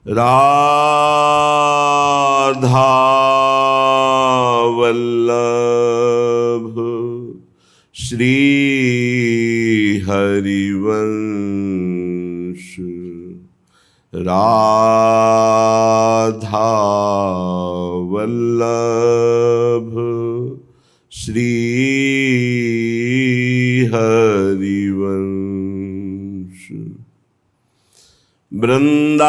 राधा वल्लभ श्री हरिवंश। राधा वल्लभ श्री हरिवंश। वृंदावनेश्वरी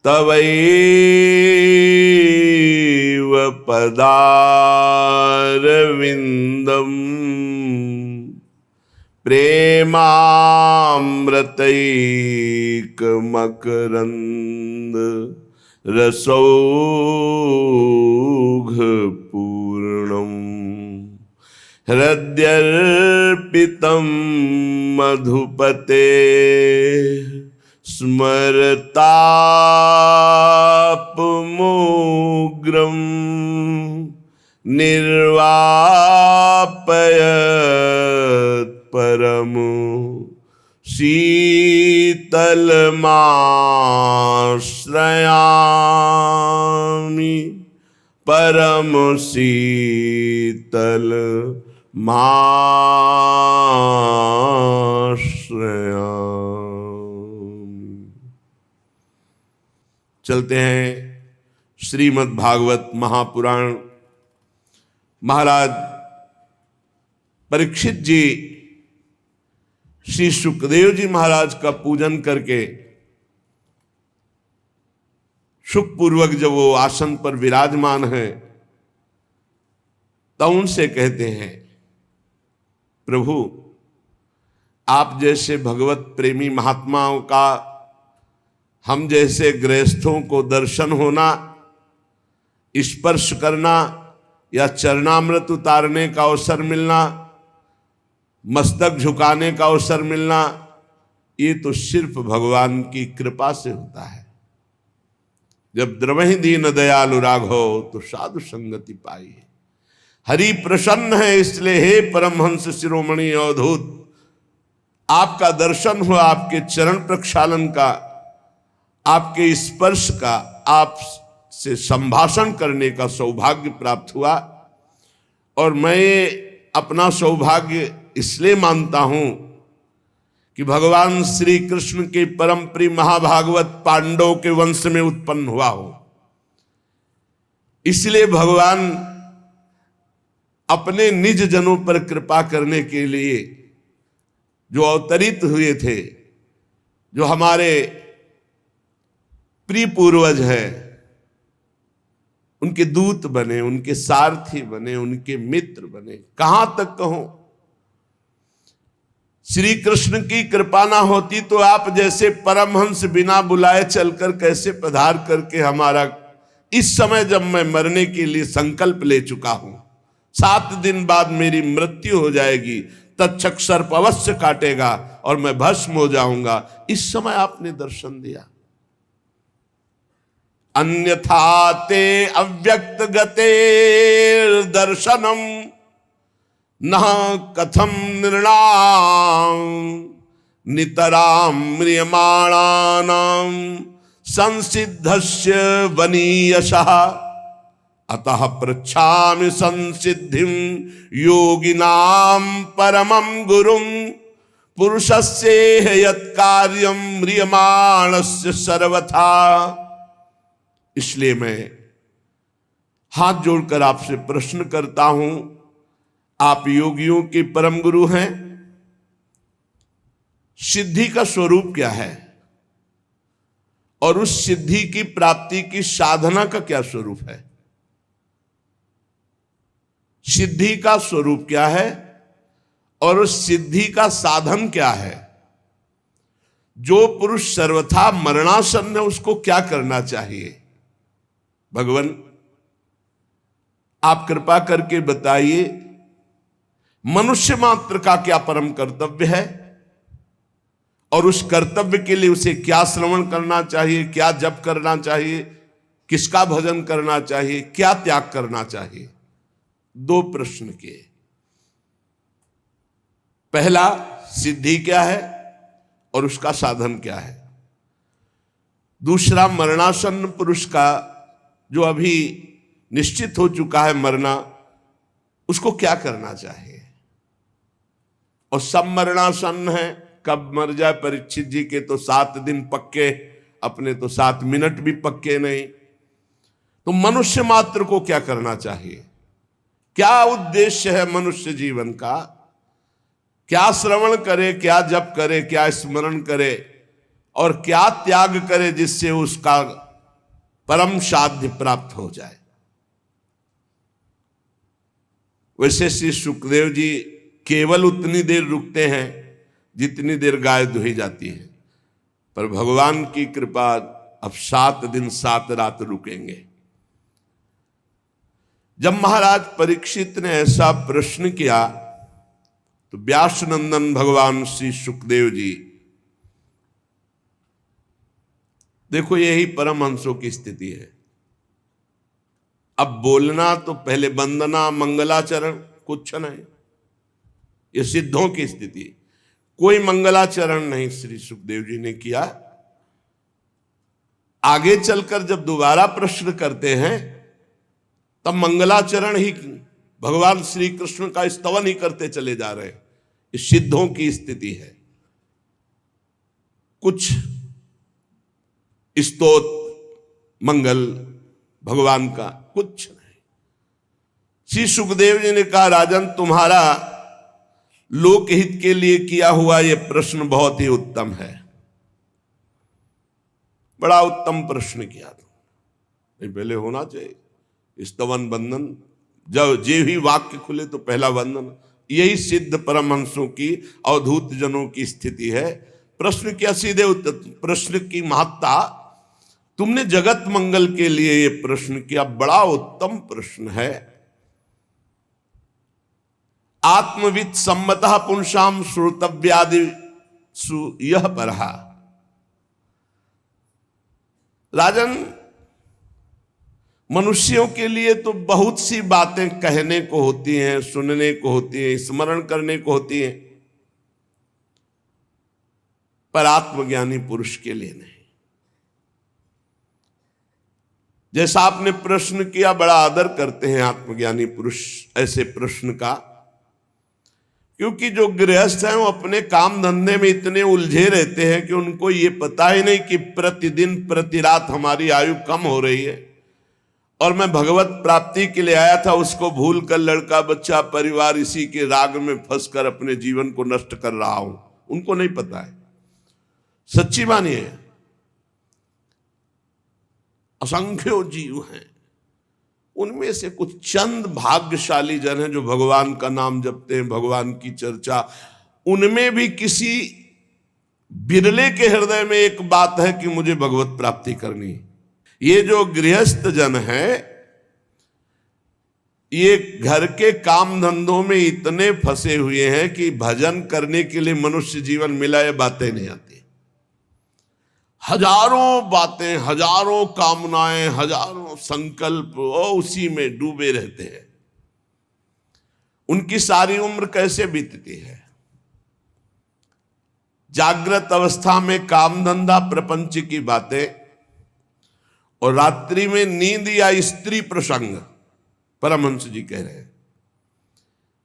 तवैव पदारविन्दम् प्रेमामृतैकमकरन्द रसौघपूर्णम्। हृद्यर्पितं मधुपते स्मरतापमोग्रं निर्वापयत् परमो शीतलमाश्रयामि। परम शीतल माश्रयामि। चलते हैं श्रीमद् भागवत महापुराण। महाराज परीक्षित जी श्री सुखदेव जी महाराज का पूजन करके सुखपूर्वक जब वो आसन पर विराजमान है तो उनसे कहते हैं, प्रभु आप जैसे भगवत प्रेमी महात्माओं का हम जैसे गृहस्थों को दर्शन होना, स्पर्श करना या चरणामृत उतारने का अवसर मिलना, मस्तक झुकाने का अवसर मिलना, ये तो सिर्फ भगवान की कृपा से होता है। जब द्रवहि दीन दयालु राघव तो साधु संगति पाई। हरि प्रसन्न है इसलिए हे परमहंस शिरोमणि अवधूत, आपका दर्शन हुआ, आपके चरण प्रक्षालन का, आपके स्पर्श का, आप से संभाषण करने का सौभाग्य प्राप्त हुआ। और मैं अपना सौभाग्य इसलिए मानता हूं कि भगवान श्री कृष्ण के परम प्रिय महाभागवत पांडव के वंश में उत्पन्न हुआ हो। इसलिए भगवान अपने निज जनों पर कृपा करने के लिए जो अवतरित हुए थे, जो हमारे प्रिय पूर्वज हैं, उनके दूत बने, उनके सारथी बने, उनके मित्र बने। कहां तक कहूं, श्री कृष्ण की कृपा ना होती तो आप जैसे परमहंस बिना बुलाए चलकर कैसे पधार करके हमारा, इस समय जब मैं मरने के लिए संकल्प ले चुका हूं, 7 दिन बाद मेरी मृत्यु हो जाएगी, तक्षक सर्प अवश्य काटेगा और मैं भस्म हो जाऊंगा, इस समय आपने दर्शन दिया। अन्यथा ते अव्यक्त गते दर्शनम न कथम नृणां नितरां म्रियमाणानां संसिद्धस्य वनीयशः। अतः पृच्छामि संसिद्धिं योगिनां परमं गुरुं पुरुषस्य यत्कार्यं म्रियमाणस्य सर्वथा। इसलिए मैं हाथ जोड़कर आपसे प्रश्न करता हूं, आप योगियों के परम गुरु हैं, सिद्धि का स्वरूप क्या है और उस सिद्धि की प्राप्ति की साधना का क्या स्वरूप है? सिद्धि का स्वरूप क्या है और उस सिद्धि का साधन क्या है? जो पुरुष सर्वथा मरणासन्न है उसको क्या करना चाहिए? भगवान आप कृपा करके बताइए, मनुष्य मात्र का क्या परम कर्तव्य है और उस कर्तव्य के लिए उसे क्या श्रवण करना चाहिए, क्या जप करना चाहिए, किसका भजन करना चाहिए, क्या त्याग करना चाहिए? 2 प्रश्न किए। पहला सिद्धि क्या है और उसका साधन क्या है। दूसरा, मरणासन्न पुरुष का जो अभी निश्चित हो चुका है मरना, उसको क्या करना चाहिए। और सब मरणासन्न है, कब मर जाए। परीक्षित जी के तो 7 दिन पक्के, अपने तो 7 मिनट भी पक्के नहीं। तो मनुष्य मात्र को क्या करना चाहिए, क्या उद्देश्य है मनुष्य जीवन का, क्या श्रवण करे, क्या जप करे, क्या स्मरण करे और क्या त्याग करे जिससे उसका परम साध्य प्राप्त हो जाए। वैसे श्री सुखदेव जी केवल उतनी देर रुकते हैं जितनी देर गाय दुही जाती है, पर भगवान की कृपा अब 7 दिन 7 रात रुकेंगे। जब महाराज परीक्षित ने ऐसा प्रश्न किया तो व्यास नंदन भगवान श्री सुखदेव जी, देखो यही परमहंसों की स्थिति है। अब बोलना तो पहले वंदना मंगलाचरण कुछ नहीं, ये सिद्धों की स्थिति। कोई मंगलाचरण नहीं श्री सुखदेव जी ने किया। आगे चलकर जब दोबारा प्रश्न करते हैं तब मंगलाचरण ही, भगवान श्री कृष्ण का स्तवन ही करते चले जा रहे हैं। इस सिद्धों की स्थिति है। कुछ स्तोत मंगल भगवान का कुछ नहीं। श्री सुखदेव जी ने कहा, राजन तुम्हारा लोकहित के लिए किया हुआ यह प्रश्न बहुत ही उत्तम है, बड़ा उत्तम प्रश्न किया तुमने। पहले होना चाहिए स्तवन वंदन, जब जे ही वाक्य खुले तो पहला वंदन। यही सिद्ध परमहंसों की अवधूत जनों की स्थिति है। प्रश्न क्या सीधे उत्तर, प्रश्न की महत्ता, तुमने जगत मंगल के लिए यह प्रश्न किया, बड़ा उत्तम प्रश्न है। आत्मविद सम्मतः पुंसाम श्रोतव्यादि यह परहा। राजन, मनुष्यों के लिए तो बहुत सी बातें कहने को होती हैं, सुनने को होती हैं, स्मरण करने को होती हैं, पर आत्मज्ञानी पुरुष के लिए नहीं। जैसा आपने प्रश्न किया, बड़ा आदर करते हैं आत्मज्ञानी पुरुष ऐसे प्रश्न का, क्योंकि जो गृहस्थ हैं वो अपने काम धंधे में इतने उलझे रहते हैं कि उनको ये पता ही नहीं कि प्रतिदिन प्रति रात हमारी आयु कम हो रही है और मैं भगवत प्राप्ति के लिए आया था, उसको भूलकर लड़का बच्चा परिवार इसी के राग में फंसकर अपने जीवन को नष्ट कर रहा हूं। उनको नहीं पता है। सच्ची मानिए, असंख्यों जीव हैं, उनमें से कुछ चंद भाग्यशाली जन हैं जो भगवान का नाम जपते हैं, भगवान की चर्चा। उनमें भी किसी बिरले के हृदय में एक बात है कि मुझे भगवत प्राप्ति करनी है। ये जो गृहस्थ जन है, ये घर के काम धंधों में इतने फंसे हुए हैं कि भजन करने के लिए मनुष्य जीवन मिला, ये बातें नहीं आती। हजारों बातें, हजारों कामनाएं, हजारों संकल्प, वो उसी में डूबे रहते हैं। उनकी सारी उम्र कैसे बीतती है? जागृत अवस्था में काम धंधा प्रपंच की बातें और रात्रि में नींद या स्त्री प्रसंग। परमहंस जी कह रहे हैं,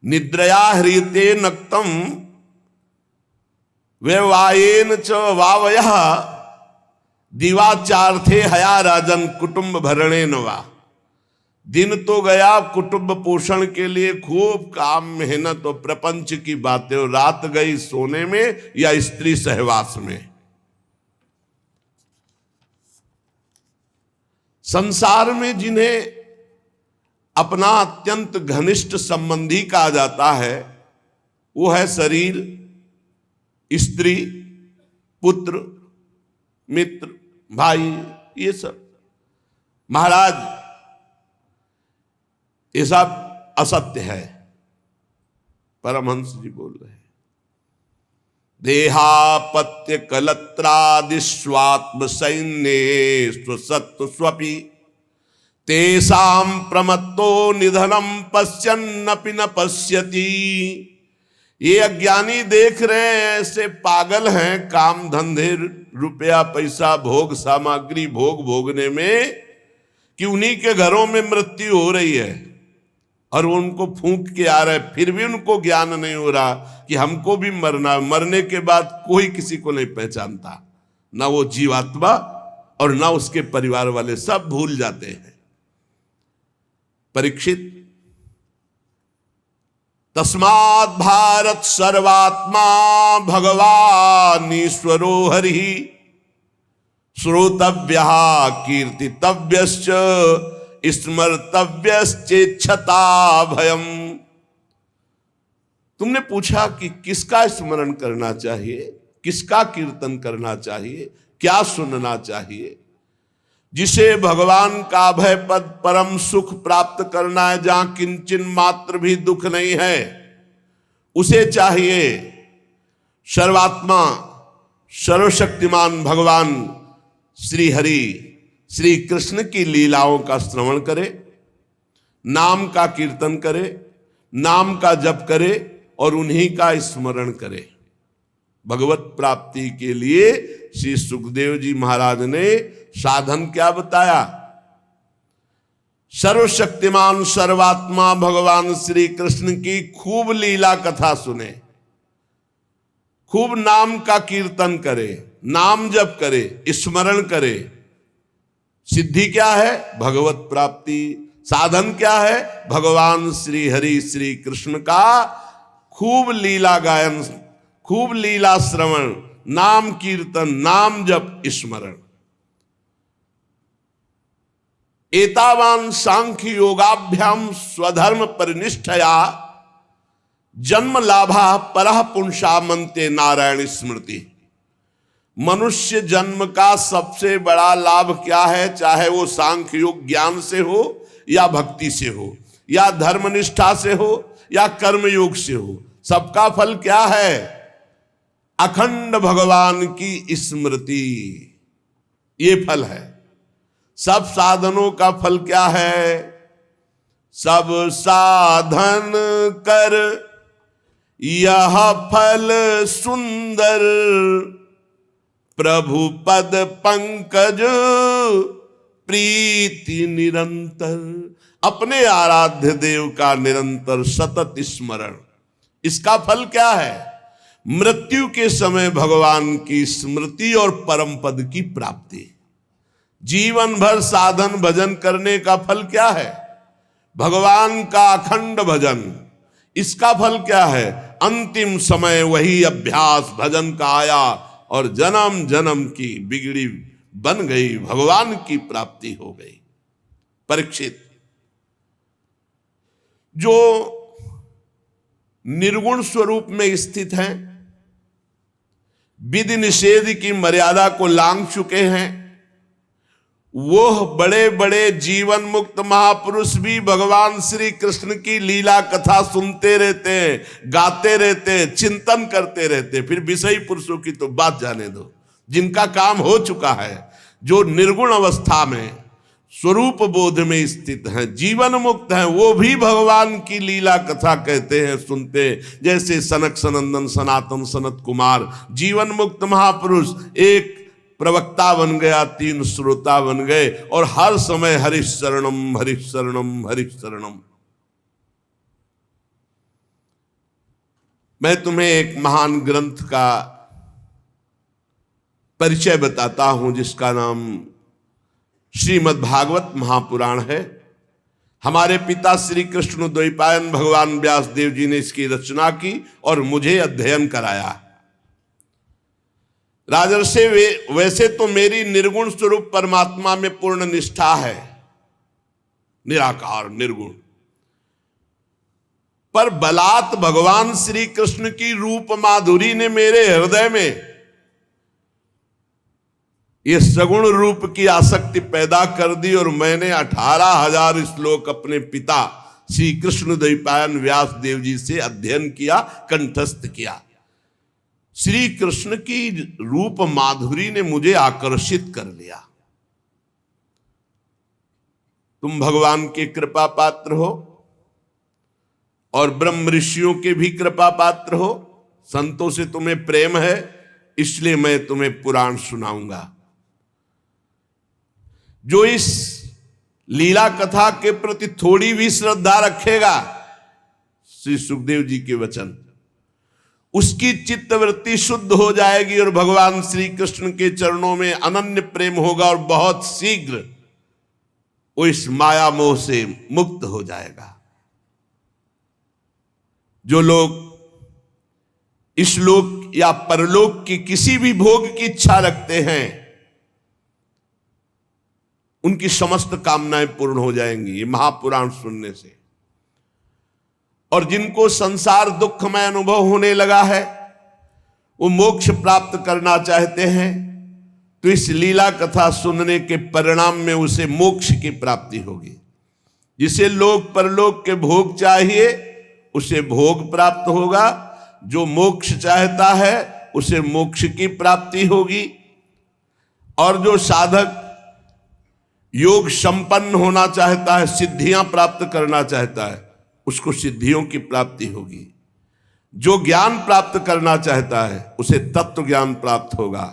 निद्रया ह्रियते नक्तम व्यवायेन च वावयः दिवाचार्थे हया राजन कुटुंब भरणे नवा। दिन तो गया कुटुंब पोषण के लिए, खूब काम मेहनत और प्रपंच की बातें, और रात गई सोने में या स्त्री सहवास में। संसार में जिन्हें अपना अत्यंत घनिष्ठ संबंधी कहा जाता है, वो है शरीर, स्त्री, पुत्र, मित्र, भाई, ये सब। महाराज, ये सब असत्य है। परमहंस जी बोल रहे हैं, देहापत्य कलत्रादि स्वात्म सैन्ये स्वसत्व स्वपि तेषां प्रमत्तो निधनम पश्यन्नपि न पश्यति। ये अज्ञानी देख रहे हैं ऐसे पागल हैं काम धंधे रुपया पैसा भोग सामग्री भोगने में कि उन्हीं के घरों में मृत्यु हो रही है और वो उनको फूंक के आ रहे, फिर भी उनको ज्ञान नहीं हो रहा कि हमको भी मरना, मरने के बाद कोई किसी को नहीं पहचानता, ना वो जीवात्मा और ना उसके परिवार वाले, सब भूल जाते हैं। परीक्षित, तस्मात् भारत सर्वात्मा भगवान ईश्वरो हरि श्रोतव्य कीर्तितव्यश्च स्मर्तव्यश्चेच्छता भयम। तुमने पूछा कि किसका स्मरण करना चाहिए, किसका कीर्तन करना चाहिए, क्या सुनना चाहिए? जिसे भगवान का अभय पद परम सुख प्राप्त करना है, जहां किंचन मात्र भी दुख नहीं है, उसे चाहिए। सर्वात्मा सर्वशक्तिमान भगवान श्री हरि श्री कृष्ण की लीलाओं का श्रवण करे, नाम का कीर्तन करे, नाम का जप करे और उन्हीं का स्मरण करे। भगवत प्राप्ति के लिए श्री सुखदेव जी महाराज ने साधन क्या बताया? सर्वशक्तिमान सर्वात्मा भगवान श्री कृष्ण की खूब लीला कथा सुने, खूब नाम का कीर्तन करे, नाम जप करे, स्मरण करे। सिद्धि क्या है? भगवत प्राप्ति। साधन क्या है? भगवान श्री हरि श्री कृष्ण का खूब लीला गायन, खूब लीला श्रवण, नाम कीर्तन, नाम जप, स्मरण। एतावान सांख्य योगाभ्याम स्वधर्म परिनिष्ठया जन्म लाभा परः पुंसा मनते नारायण स्मृति। मनुष्य जन्म का सबसे बड़ा लाभ क्या है? चाहे वो सांख्य योग ज्ञान से हो या भक्ति से हो या धर्मनिष्ठा से हो या कर्म योग से हो, सबका फल क्या है? अखंड भगवान की स्मृति। ये फल है। सब साधनों का फल क्या है? सब साधन कर यह फल सुंदर, प्रभु पद पंकज प्रीति निरंतर। अपने आराध्य देव का निरंतर सतत स्मरण, इसका फल क्या है? मृत्यु के समय भगवान की स्मृति और परम पद की प्राप्ति। जीवन भर साधन भजन करने का फल क्या है? भगवान का अखंड भजन। इसका फल क्या है? अंतिम समय वही अभ्यास भजन का आया और जन्म जन्म की बिगड़ी बन गई, भगवान की प्राप्ति हो गई। परीक्षित, जो निर्गुण स्वरूप में स्थित हैं, विधि निषेध की मर्यादा को लांघ चुके हैं, वो बड़े बड़े जीवन मुक्त महापुरुष भी भगवान श्री कृष्ण की लीला कथा सुनते रहते हैं, गाते रहते हैं, चिंतन करते रहते हैं। फिर विषयी पुरुषों की तो बात जाने दो, जिनका काम हो चुका है, जो निर्गुण अवस्था में स्वरूप बोध में स्थित हैं, जीवन मुक्त हैं, वो भी भगवान की लीला कथा कहते हैं, सुनते हैं। जैसे सनक सनंदन सनातन सनत कुमार जीवन मुक्त महापुरुष, एक प्रवक्ता बन गया, 3 श्रोता बन गए और हर समय हरिश शरणम हरिश शरणम हरिश शरणम। मैं तुम्हें एक महान ग्रंथ का परिचय बताता हूं, जिसका नाम श्रीमद् भागवत महापुराण है। हमारे पिता श्री कृष्ण द्वैपायन भगवान व्यास देव जी ने इसकी रचना की और मुझे अध्ययन कराया। राजर्षि, वैसे तो मेरी निर्गुण स्वरूप परमात्मा में पूर्ण निष्ठा है, निराकार निर्गुण, पर बलात् भगवान श्री कृष्ण की रूप माधुरी ने मेरे हृदय में ये सगुण रूप की आसक्ति पैदा कर दी और मैंने 18,000 श्लोक अपने पिता श्री कृष्ण द्वैपायन व्यास देव जी से अध्ययन किया, कंठस्थ किया। श्री कृष्ण की रूप माधुरी ने मुझे आकर्षित कर लिया। तुम भगवान के कृपा पात्र हो, और ब्रह्म ऋषियों के भी कृपा पात्र हो, संतों से तुम्हें प्रेम है, इसलिए मैं तुम्हें पुराण सुनाऊंगा। जो इस लीला कथा के प्रति थोड़ी भी श्रद्धा रखेगा, श्री सुखदेव जी के वचन, उसकी चित्तवृत्ति शुद्ध हो जाएगी और भगवान श्री कृष्ण के चरणों में अनन्य प्रेम होगा और बहुत शीघ्र वो इस माया मोह से मुक्त हो जाएगा। जो लोग इस लोक या परलोक की किसी भी भोग की इच्छा रखते हैं, उनकी समस्त कामनाएं पूर्ण हो जाएंगी ये महापुराण सुनने से। और जिनको संसार दुखमय अनुभव होने लगा है, वो मोक्ष प्राप्त करना चाहते हैं, तो इस लीला कथा सुनने के परिणाम में उसे मोक्ष की प्राप्ति होगी। जिसे लोक परलोक के भोग चाहिए उसे भोग प्राप्त होगा, जो मोक्ष चाहता है उसे मोक्ष की प्राप्ति होगी। और जो साधक योग संपन्न होना चाहता है, सिद्धियां प्राप्त करना चाहता है, उसको सिद्धियों की प्राप्ति होगी। जो ज्ञान प्राप्त करना चाहता है उसे तत्व ज्ञान प्राप्त होगा।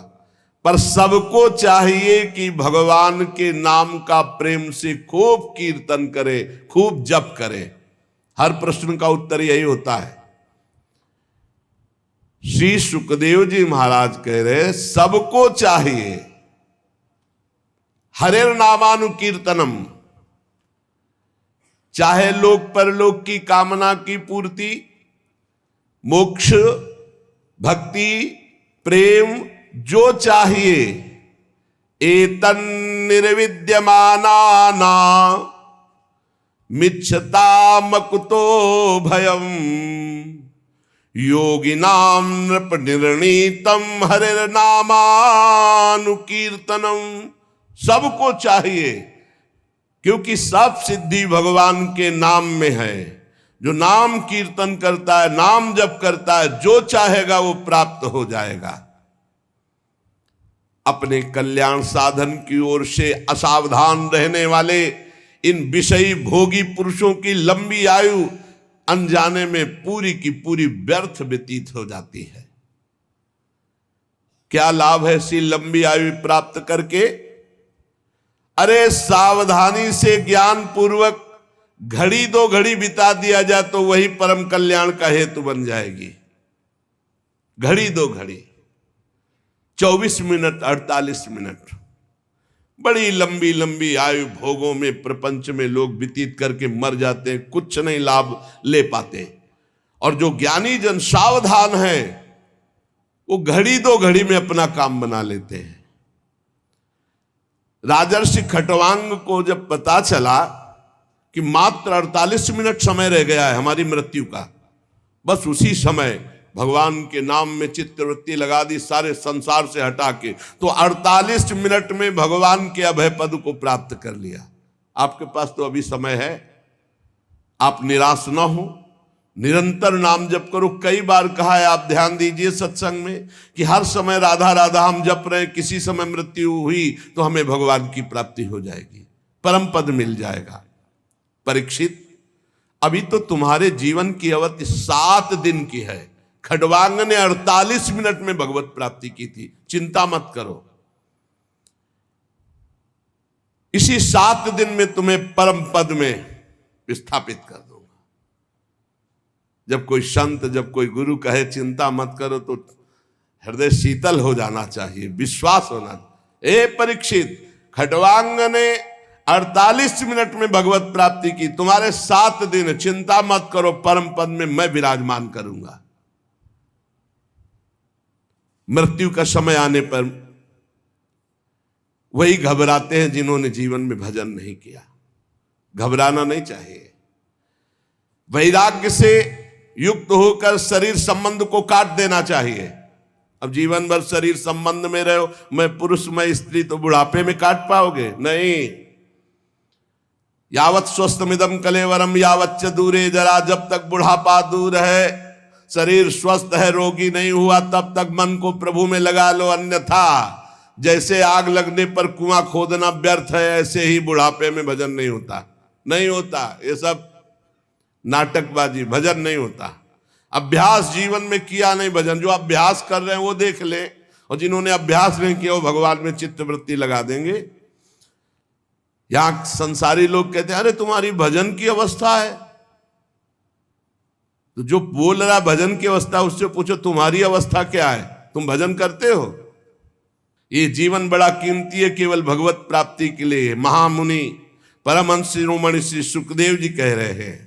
पर सबको चाहिए कि भगवान के नाम का प्रेम से खूब कीर्तन करे, खूब जप करे। हर प्रश्न का उत्तर यही होता है। श्री सुखदेव जी महाराज कह रहे सबको चाहिए हरेर नामानुकीर्तनम, चाहे लोक परलोक की कामना की पूर्ति, मोक्ष, भक्ति, प्रेम जो चाहिए, एतन निर्विद्यमाना मिच्छता मकुतो भयम योगिनाम नृप निर्णीतम हरिर नामानुकीर्तनम। सबको चाहिए, क्योंकि सब सिद्धि भगवान के नाम में है। जो नाम कीर्तन करता है, नाम जप करता है, जो चाहेगा वो प्राप्त हो जाएगा। अपने कल्याण साधन की ओर से असावधान रहने वाले इन विषयी भोगी पुरुषों की लंबी आयु अनजाने में पूरी की पूरी व्यर्थ व्यतीत हो जाती है। क्या लाभ है ऐसी लंबी आयु प्राप्त करके? अरे सावधानी से ज्ञान पूर्वक घड़ी दो घड़ी बिता दिया जाए तो वही परम कल्याण का हेतु बन जाएगी। घड़ी दो घड़ी, 24 मिनट, 48 मिनट, बड़ी लंबी लंबी आयु भोगों में प्रपंच में लोग व्यतीत करके मर जाते हैं, कुछ नहीं लाभ ले पाते। और जो ज्ञानी जन सावधान है वो घड़ी दो घड़ी में अपना काम बना लेते हैं। राजर्षि खटवांग को जब पता चला कि मात्र 48 मिनट समय रह गया है हमारी मृत्यु का, बस उसी समय भगवान के नाम में चित्तवृत्ति लगा दी, सारे संसार से हटा के, तो 48 मिनट में भगवान के अभय पद को प्राप्त कर लिया। आपके पास तो अभी समय है, आप निराश ना हो, निरंतर नाम जप करो। कई बार कहा है, आप ध्यान दीजिए सत्संग में कि हर समय राधा राधा हम जप रहे, किसी समय मृत्यु हुई तो हमें भगवान की प्राप्ति हो जाएगी, परम पद मिल जाएगा। परीक्षित, अभी तो तुम्हारे जीवन की अवधि 7 दिन की है। खडवांग ने 48 मिनट में भगवत प्राप्ति की थी। चिंता मत करो, इसी 7 दिन में तुम्हें परम पद में विस्थापित कर दूंगा। जब कोई संत, जब कोई गुरु कहे चिंता मत करो, तो हृदय शीतल हो जाना चाहिए, विश्वास होना। ए परीक्षित, खडवांग ने 48 मिनट में भगवत प्राप्ति की, तुम्हारे 7 दिन, चिंता मत करो, परम पद में मैं विराजमान करूंगा। मृत्यु का समय आने पर वही घबराते हैं जिन्होंने जीवन में भजन नहीं किया। घबराना नहीं चाहिए। वैराग्य से युक्त होकर शरीर संबंध को काट देना चाहिए। अब जीवन भर शरीर संबंध में रहो, मैं पुरुष मैं स्त्री, तो बुढ़ापे में काट पाओगे? नहीं। यावत स्वस्थमिदम कलेवरम यावच्च दूरे जरा, जब तक बुढ़ापा दूर है, शरीर स्वस्थ है, रोगी नहीं हुआ, तब तक मन को प्रभु में लगा लो। अन्यथा जैसे आग लगने पर कुआं खोदना व्यर्थ है, ऐसे ही बुढ़ापे में भजन नहीं होता, नहीं होता। ये सब नाटकबाजी, भजन नहीं होता। अभ्यास जीवन में किया नहीं भजन। जो अभ्यास कर रहे हैं वो देख ले, और जिन्होंने अभ्यास नहीं किया वो भगवान में चित्तवृत्ति लगा देंगे। यहां संसारी लोग कहते हैं अरे तुम्हारी भजन की अवस्था है, तो जो बोल रहा भजन की अवस्था उससे पूछो तुम्हारी अवस्था क्या है, तुम भजन करते हो? ये जीवन बड़ा कीमती है, केवल भगवत प्राप्ति के लिए। महामुनि परमहंस शिरोमणि श्री सुखदेव जी कह रहे हैं,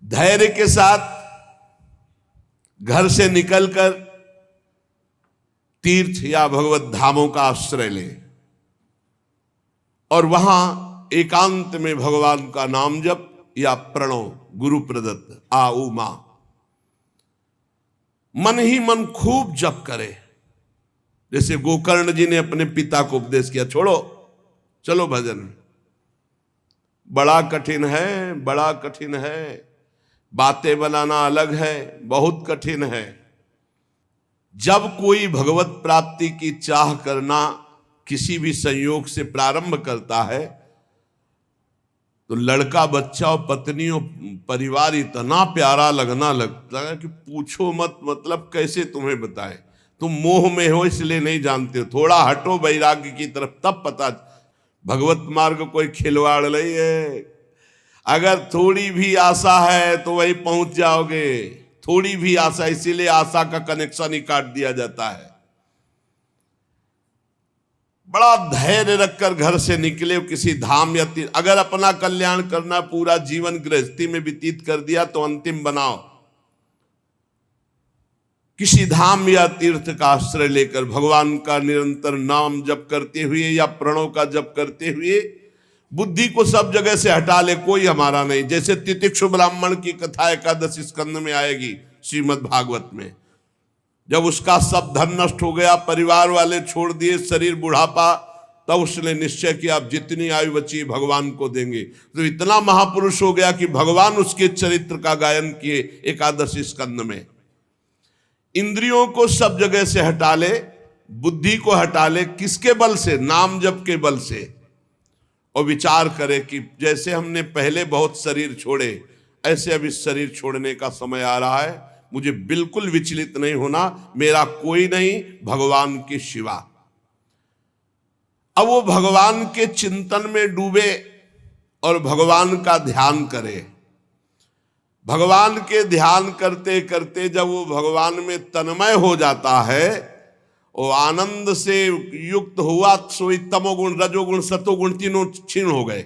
धैर्य के साथ घर से निकलकर तीर्थ या भगवत धामों का आश्रय ले और वहां एकांत में भगवान का नाम जप या प्रणव गुरु प्रदत्त आ उमा मन ही मन खूब जप करे। जैसे गोकर्ण जी ने अपने पिता को उपदेश किया, छोड़ो चलो भजन। बड़ा कठिन है, बड़ा कठिन है, बातें बनाना अलग है, बहुत कठिन है। जब कोई भगवत प्राप्ति की चाह करना किसी भी संयोग से प्रारंभ करता है तो लड़का बच्चा और पत्नी और परिवार इतना प्यारा लगना लगता है कि पूछो मत। मतलब कैसे तुम्हें बताएं, तुम मोह में हो इसलिए नहीं जानते हो। थोड़ा हटो वैराग्य की तरफ, तब पता। भगवत मार्ग कोई खिलवाड़ नहीं है। अगर थोड़ी भी आशा है तो वही पहुंच जाओगे। थोड़ी भी आशा, इसीलिए आशा का कनेक्शन ही काट दिया जाता है। बड़ा धैर्य रखकर घर से निकले किसी धाम या तीर्थ। अगर अपना कल्याण करना, पूरा जीवन गृहस्थी में व्यतीत कर दिया तो अंतिम बनाओ, किसी धाम या तीर्थ का आश्रय लेकर भगवान का निरंतर नाम जप करते हुए या प्रणव का जप करते हुए बुद्धि को सब जगह से हटा ले, कोई हमारा नहीं। जैसे तितिक्षु ब्राह्मण की कथा 11 स्कंद में आएगी श्रीमद् भागवत में। जब उसका सब धन नष्ट हो गया, परिवार वाले छोड़ दिए, शरीर बुढ़ापा, तब उसने निश्चय किया अब जितनी आयु बची भगवान को देंगे। तो इतना महापुरुष हो गया कि भगवान उसके चरित्र का गायन किए 11 स्कंद में। इंद्रियों को सब जगह से हटा ले, बुद्धि को हटा ले, किसके बल से? नाम जप के बल से। और विचार करे कि जैसे हमने पहले बहुत शरीर छोड़े, ऐसे अब इस शरीर छोड़ने का समय आ रहा है। मुझे बिल्कुल विचलित नहीं होना, मेरा कोई नहीं भगवान के सिवा। अब वो भगवान के चिंतन में डूबे और भगवान का ध्यान करे। भगवान के ध्यान करते करते जब वो भगवान में तन्मय हो जाता है, वो आनंद से युक्त हुआ, सोई तमोगुण रजोगुण सतोगुण तीनों क्षीण हो गए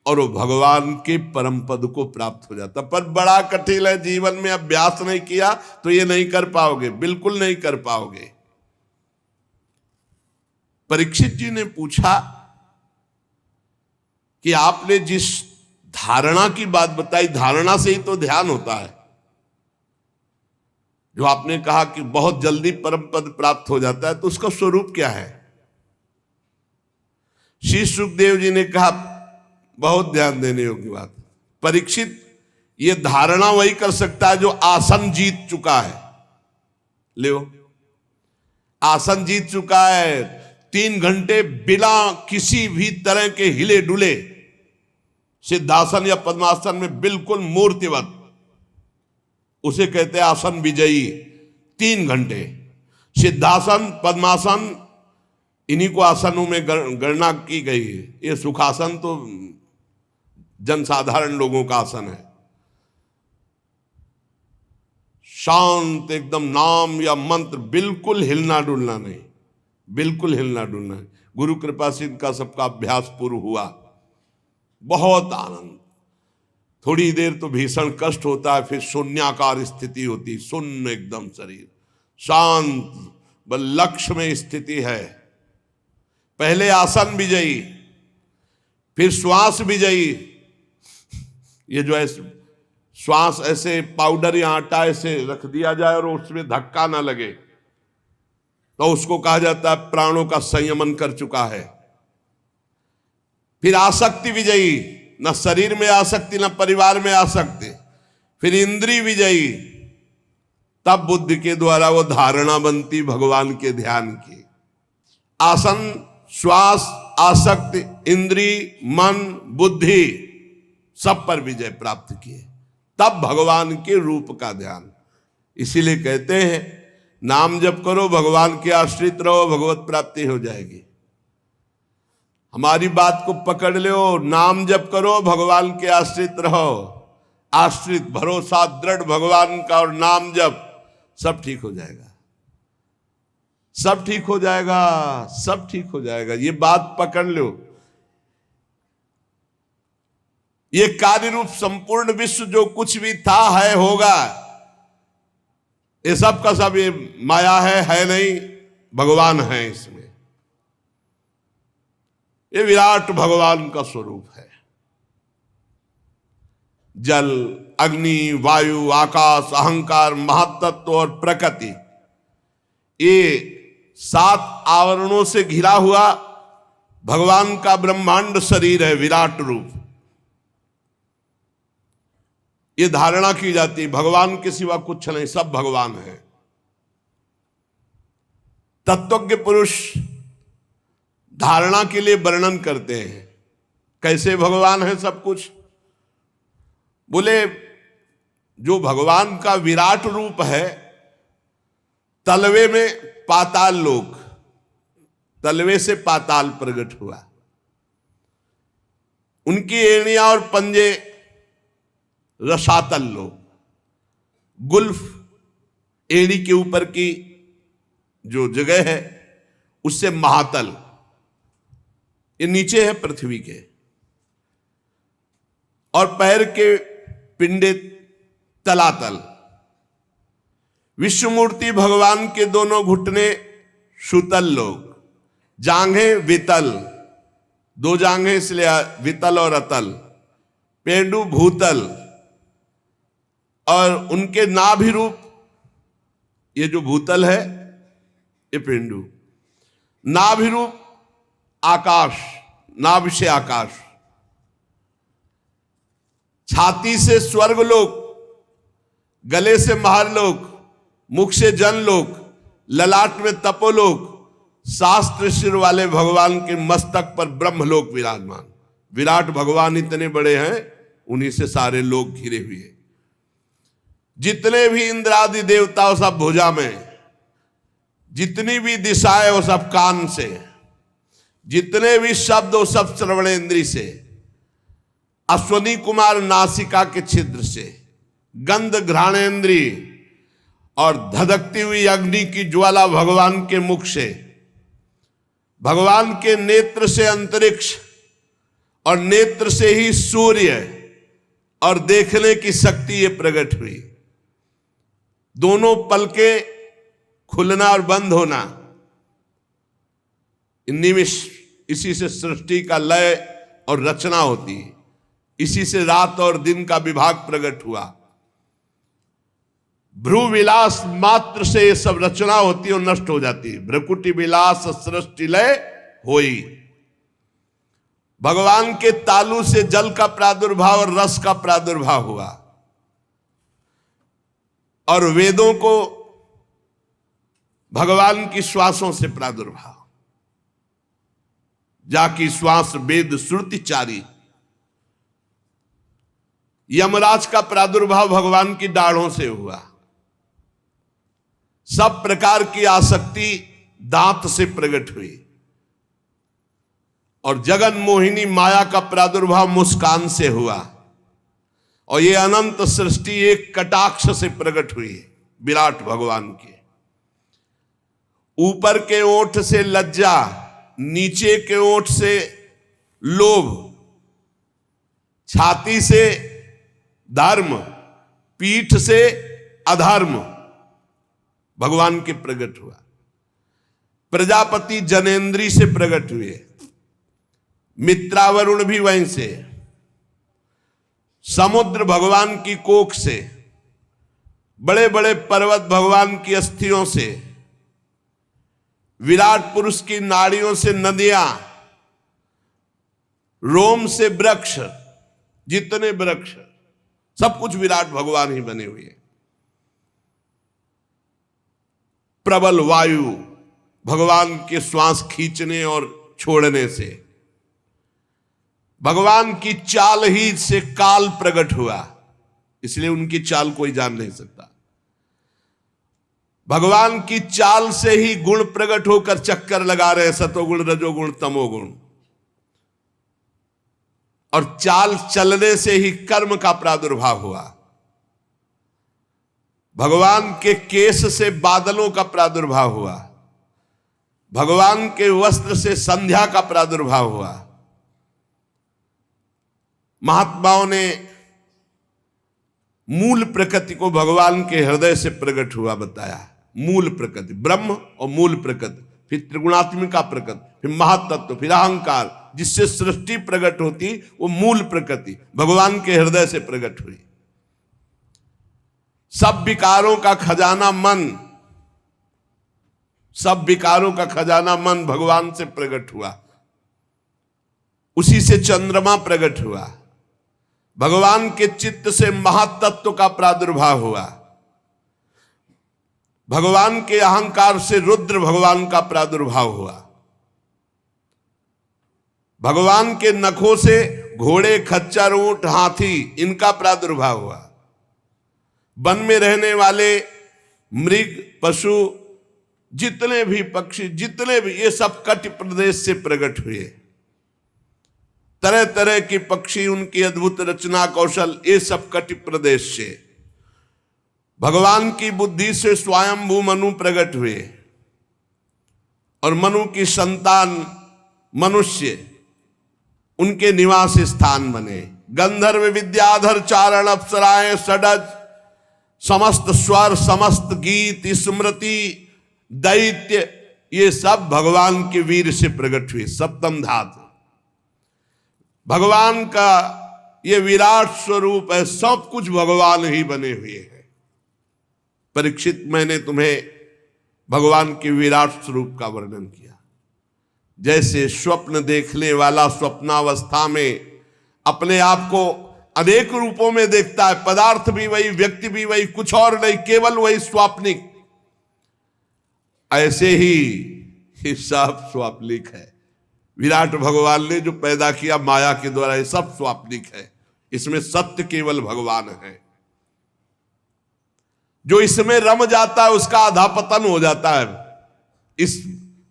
और वो भगवान के परम पद को प्राप्त हो जाता। पर बड़ा कठिन है, जीवन में अभ्यास नहीं किया तो ये नहीं कर पाओगे, बिल्कुल नहीं कर पाओगे। परीक्षित जी ने पूछा कि आपने जिस धारणा की बात बताई, धारणा से ही तो ध्यान होता है। जो आपने कहा कि बहुत जल्दी परम पद प्राप्त हो जाता है, तो उसका स्वरूप क्या है? श्री सुखदेव जी ने कहा, बहुत ध्यान देने योग्य बात, परीक्षित ये धारणा वही कर सकता है जो आसन जीत चुका है। ले आसन जीत चुका है, 3 घंटे बिना किसी भी तरह के हिले डुले सिद्धासन या पद्मासन में बिल्कुल मूर्तिवत, उसे कहते हैं आसन विजयी। 3 घंटे सिद्धासन पद्मासन, इन्हीं को आसनों में गणना की गई है। ये सुखासन तो जनसाधारण लोगों का आसन है। शांत एकदम, नाम या मंत्र, बिल्कुल हिलना डुलना नहीं, बिल्कुल हिलना डुलना नहीं। गुरु कृपा से इनका सबका अभ्यास पूर्ण हुआ, बहुत आनंद। थोड़ी देर तो भीषण कष्ट होता है, फिर शून्याकार स्थिति होती, शून्य एकदम शरीर शांत, बस लक्ष्य में स्थिति है। पहले आसन विजयी, फिर श्वास विजयी। ये जो है श्वास ऐसे पाउडर या आटा ऐसे रख दिया जाए और उसमें धक्का ना लगे तो उसको कहा जाता है प्राणों का संयमन कर चुका है। फिर आसक्ति विजयी, न शरीर में आसक्ति न परिवार में आसक्ति। फिर इंद्रिय विजयी, तब बुद्धि के द्वारा वो धारणा बनती भगवान के ध्यान की। आसन, श्वास, आसक्ति, इंद्रिय, मन, बुद्धि, सब पर विजय प्राप्त किए, तब भगवान के रूप का ध्यान। इसीलिए कहते हैं नाम जप करो, भगवान के आश्रित रहो, भगवत प्राप्ति हो जाएगी। हमारी बात को पकड़ लो, नाम जप करो, भगवान के आश्रित रहो, आश्रित भरोसा दृढ़ भगवान का और नाम जप, सब ठीक हो जाएगा, सब ठीक हो जाएगा, सब ठीक हो जाएगा। ये बात पकड़ लो। ये कार्य रूप संपूर्ण विश्व जो कुछ भी था है होगा, ये सब का सब ये माया है नहीं, भगवान है इसमें। ये विराट भगवान का स्वरूप है। जल, अग्नि, वायु, आकाश, अहंकार, महातत्व और प्रकृति, ये 7 आवरणों से घिरा हुआ भगवान का ब्रह्मांड शरीर है, विराट रूप। ये धारणा की जाती है भगवान के सिवा कुछ नहीं, सब भगवान है। तत्वज्ञ पुरुष धारणा के लिए वर्णन करते हैं, कैसे भगवान है सब कुछ। बोले जो भगवान का विराट रूप है, तलवे में पाताल लोक, तलवे से पाताल प्रकट हुआ, उनकी एड़ियां और पंजे रसातल लोक, गुल्फ एड़ी के ऊपर की जो जगह है उससे महातल, ये नीचे है पृथ्वी के, और पैर के पिंडे तलातल। विश्वमूर्ति भगवान के दोनों घुटने सुतल लोक, जांघें वितल, 2 जांघें इसलिए वितल और अतल, पेंडु भूतल, और उनके नाभि रूप, ये जो भूतल है ये पेंडु, नाभि रूप आकाश, नाभि से आकाश, छाती से स्वर्गलोक, गले से महरलोक, मुख से जनलोक, ललाट में तपोलोक, शास्त्र सिर वाले भगवान के मस्तक पर ब्रह्मलोक विराजमान। विराट भगवान इतने बड़े हैं, उन्हीं से सारे लोग घिरे हुए। जितने भी इंद्रादि देवता वो सब भुजा में, जितनी भी दिशाएं वो सब कान से, जितने भी शब्द वो सब श्रवणेंद्री से, अश्वनी कुमार नासिका के छिद्र से, गंध घ्राणेंद्री और धधकती हुई अग्नि की ज्वाला भगवान के मुख से, भगवान के नेत्र से अंतरिक्ष और नेत्र से ही सूर्य और देखने की शक्ति ये प्रकट हुई। दोनों पलके खुलना और बंद होना, इसी से सृष्टि का लय और रचना होती है, इसी से रात और दिन का विभाग प्रकट हुआ। भ्रू विलास मात्र से ये सब रचना होती है और नष्ट हो जाती है। भ्रकुटी विलास सृष्टि लय होई। भगवान के तालु से जल का प्रादुर्भाव और रस का प्रादुर्भाव हुआ, और वेदों को भगवान की श्वासों से प्रादुर्भाव, जाकी श्वास वेद श्रुति चारी। यमराज का प्रादुर्भाव भगवान की दाढ़ों से हुआ। सब प्रकार की आसक्ति दांत से प्रकट हुई, और जगन मोहिनी माया का प्रादुर्भाव मुस्कान से हुआ, और ये अनंत सृष्टि एक कटाक्ष से प्रकट हुई विराट भगवान के। ऊपर के ओठ से लज्जा, नीचे के ओठ से लोभ, छाती से धर्म, पीठ से अधर्म भगवान के प्रकट हुआ। प्रजापति जनेन्द्री से प्रकट हुए, मित्रावरुण भी वहीं से, समुद्र भगवान की कोख से, बड़े बड़े पर्वत भगवान की अस्थियों से, विराट पुरुष की नाड़ियों से नदियां, रोम से वृक्ष, जितने वृक्ष सब कुछ विराट भगवान ही बने हुए। प्रबल वायु भगवान के श्वास खींचने और छोड़ने से, भगवान की चाल ही से काल प्रकट हुआ, इसलिए उनकी चाल कोई जान नहीं सकता। भगवान की चाल से ही गुण प्रकट होकर चक्कर लगा रहे, सतोगुण रजोगुण तमोगुण, और चाल चलने से ही कर्म का प्रादुर्भाव हुआ। भगवान के केश से बादलों का प्रादुर्भाव हुआ, भगवान के वस्त्र से संध्या का प्रादुर्भाव हुआ। महात्माओं ने मूल प्रकृति को भगवान के हृदय से प्रकट हुआ बताया। मूल प्रकृति ब्रह्म और मूल प्रकृति, फिर त्रिगुणात्मिका प्रकृति, फिर महातत्व, फिर अहंकार, जिससे सृष्टि प्रकट होती, वो मूल प्रकृति भगवान के हृदय से प्रकट हुई। सब विकारों का खजाना मन, सब विकारों का खजाना मन भगवान से प्रकट हुआ। उसी से चंद्रमा प्रकट हुआ। भगवान के चित्त से महातत्व का प्रादुर्भाव हुआ। भगवान के अहंकार से रुद्र भगवान का प्रादुर्भाव हुआ। भगवान के नखों से घोड़े, खच्चर, ऊंट, हाथी, इनका प्रादुर्भाव हुआ। वन में रहने वाले मृग, पशु, जितने भी पक्षी, जितने भी, ये सब कटि प्रदेश से प्रकट हुए। तरह तरह के पक्षी, उनकी अद्भुत रचना कौशल, ये सब कटि प्रदेश से। भगवान की बुद्धि से स्वयंभू मनु प्रकट हुए और मनु की संतान मनुष्य उनके निवास स्थान बने। गंधर्व, विद्याधर, चारण, अप्सराएं, षडज, समस्त स्वर, समस्त गीत, स्मृति, दैत्य, ये सब भगवान के वीर से प्रकट हुए। सप्तम धातु भगवान का ये विराट स्वरूप है। सब कुछ भगवान ही बने हुए हैं। परीक्षित, मैंने तुम्हें भगवान के विराट स्वरूप का वर्णन किया। जैसे स्वप्न देखने वाला स्वप्नावस्था में अपने आप को अनेक रूपों में देखता है, पदार्थ भी वही, व्यक्ति भी वही, कुछ और नहीं, केवल वही स्वाप्निक। ऐसे ही सब स्वाप्निक है। विराट भगवान ने जो पैदा किया माया के द्वारा, ये सब स्वाप्निक है। इसमें सत्य केवल भगवान है। जो इसमें रम जाता है उसका अधापतन हो जाता है। इस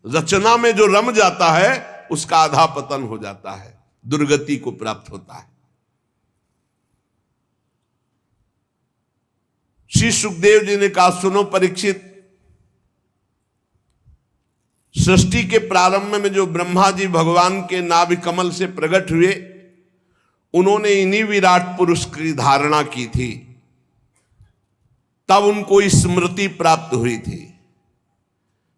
रचना में जो रम जाता है उसका अधापतन हो जाता है, दुर्गति को प्राप्त होता है। श्री सुखदेव जी ने कहा, सुनो परीक्षित, सृष्टि के प्रारंभ में जो ब्रह्मा जी भगवान के नाभि कमल से प्रकट हुए, उन्होंने इन्हीं विराट पुरुष की धारणा की थी। तब उनको स्मृति प्राप्त हुई थी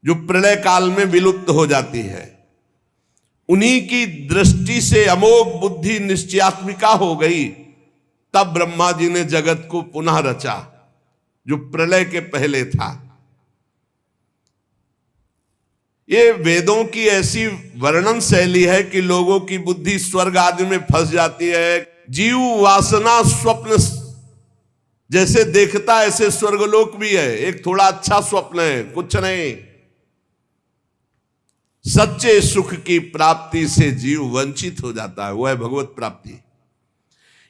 जो प्रलय काल में विलुप्त हो जाती है। उन्हीं की दृष्टि से अमोघ बुद्धि निश्चयात्मिका हो गई। तब ब्रह्मा जी ने जगत को पुनः रचा जो प्रलय के पहले था। ये वेदों की ऐसी वर्णन शैली है कि लोगों की बुद्धि स्वर्ग आदि में फंस जाती है। जीव वासना स्वप्न जैसे देखता ऐसे स्वर्गलोक भी है। एक थोड़ा अच्छा स्वप्न है, कुछ नहीं। सच्चे सुख की प्राप्ति से जीव वंचित हो जाता है, वह है भगवत प्राप्ति।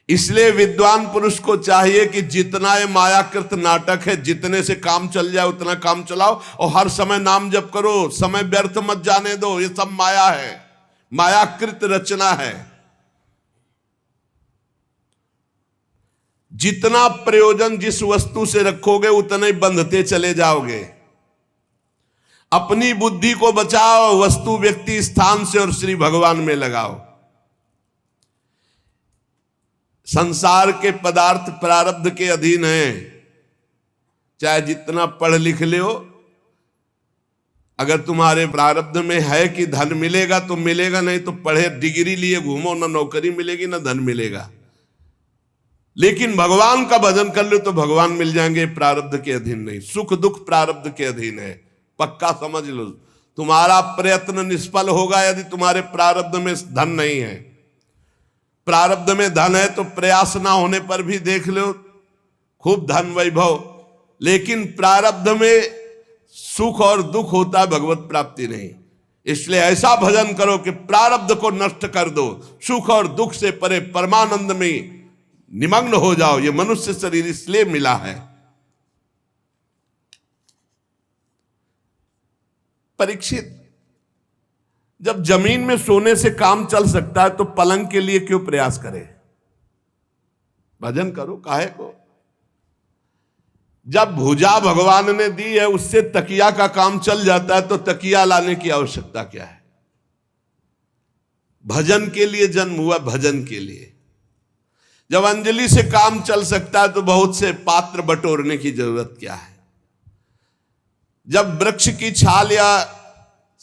इसलिए विद्वान पुरुष को चाहिए कि जितना ये मायाकृत नाटक है, जितने से काम चल जाए उतना काम चलाओ और हर समय नाम जप करो, समय व्यर्थ मत जाने दो। ये सब माया है, मायाकृत रचना है। जितना प्रयोजन जिस वस्तु से रखोगे उतना ही बंधते चले जाओगे। अपनी बुद्धि को बचाओ, वस्तु व्यक्ति स्थान से और श्री भगवान में लगाओ। संसार के पदार्थ प्रारब्ध के अधीन हैं। चाहे जितना पढ़ लिख ले हो, अगर तुम्हारे प्रारब्ध में है कि धन मिलेगा तो मिलेगा, नहीं तो पढ़े डिग्री लिए घूमो, ना नौकरी मिलेगी ना धन मिलेगा। लेकिन भगवान का भजन कर लो तो भगवान मिल जाएंगे। प्रारब्ध के अधीन नहीं, सुख दुख प्रारब्ध के अधीन है, पक्का समझ लो। तुम्हारा प्रयत्न निष्फल होगा यदि तुम्हारे प्रारब्ध में धन नहीं है। प्रारब्ध में धन है तो प्रयास ना होने पर भी देख लो खूब धन वैभव, लेकिन प्रारब्ध में सुख और दुख होता है, भगवत प्राप्ति नहीं। इसलिए ऐसा भजन करो कि प्रारब्ध को नष्ट कर दो, सुख और दुख से परे परमानंद में निमग्न हो जाओ। ये मनुष्य शरीर इसलिए मिला है। परीक्षित, जब जमीन में सोने से काम चल सकता है तो पलंग के लिए क्यों प्रयास करें? भजन करो, काहे को? जब भुजा भगवान ने दी है उससे तकिया का काम चल जाता है तो तकिया लाने की आवश्यकता क्या है? भजन के लिए जन्म हुआ, भजन के लिए। जब अंजलि से काम चल सकता है तो बहुत से पात्र बटोरने की जरूरत क्या है? जब वृक्ष की छाल या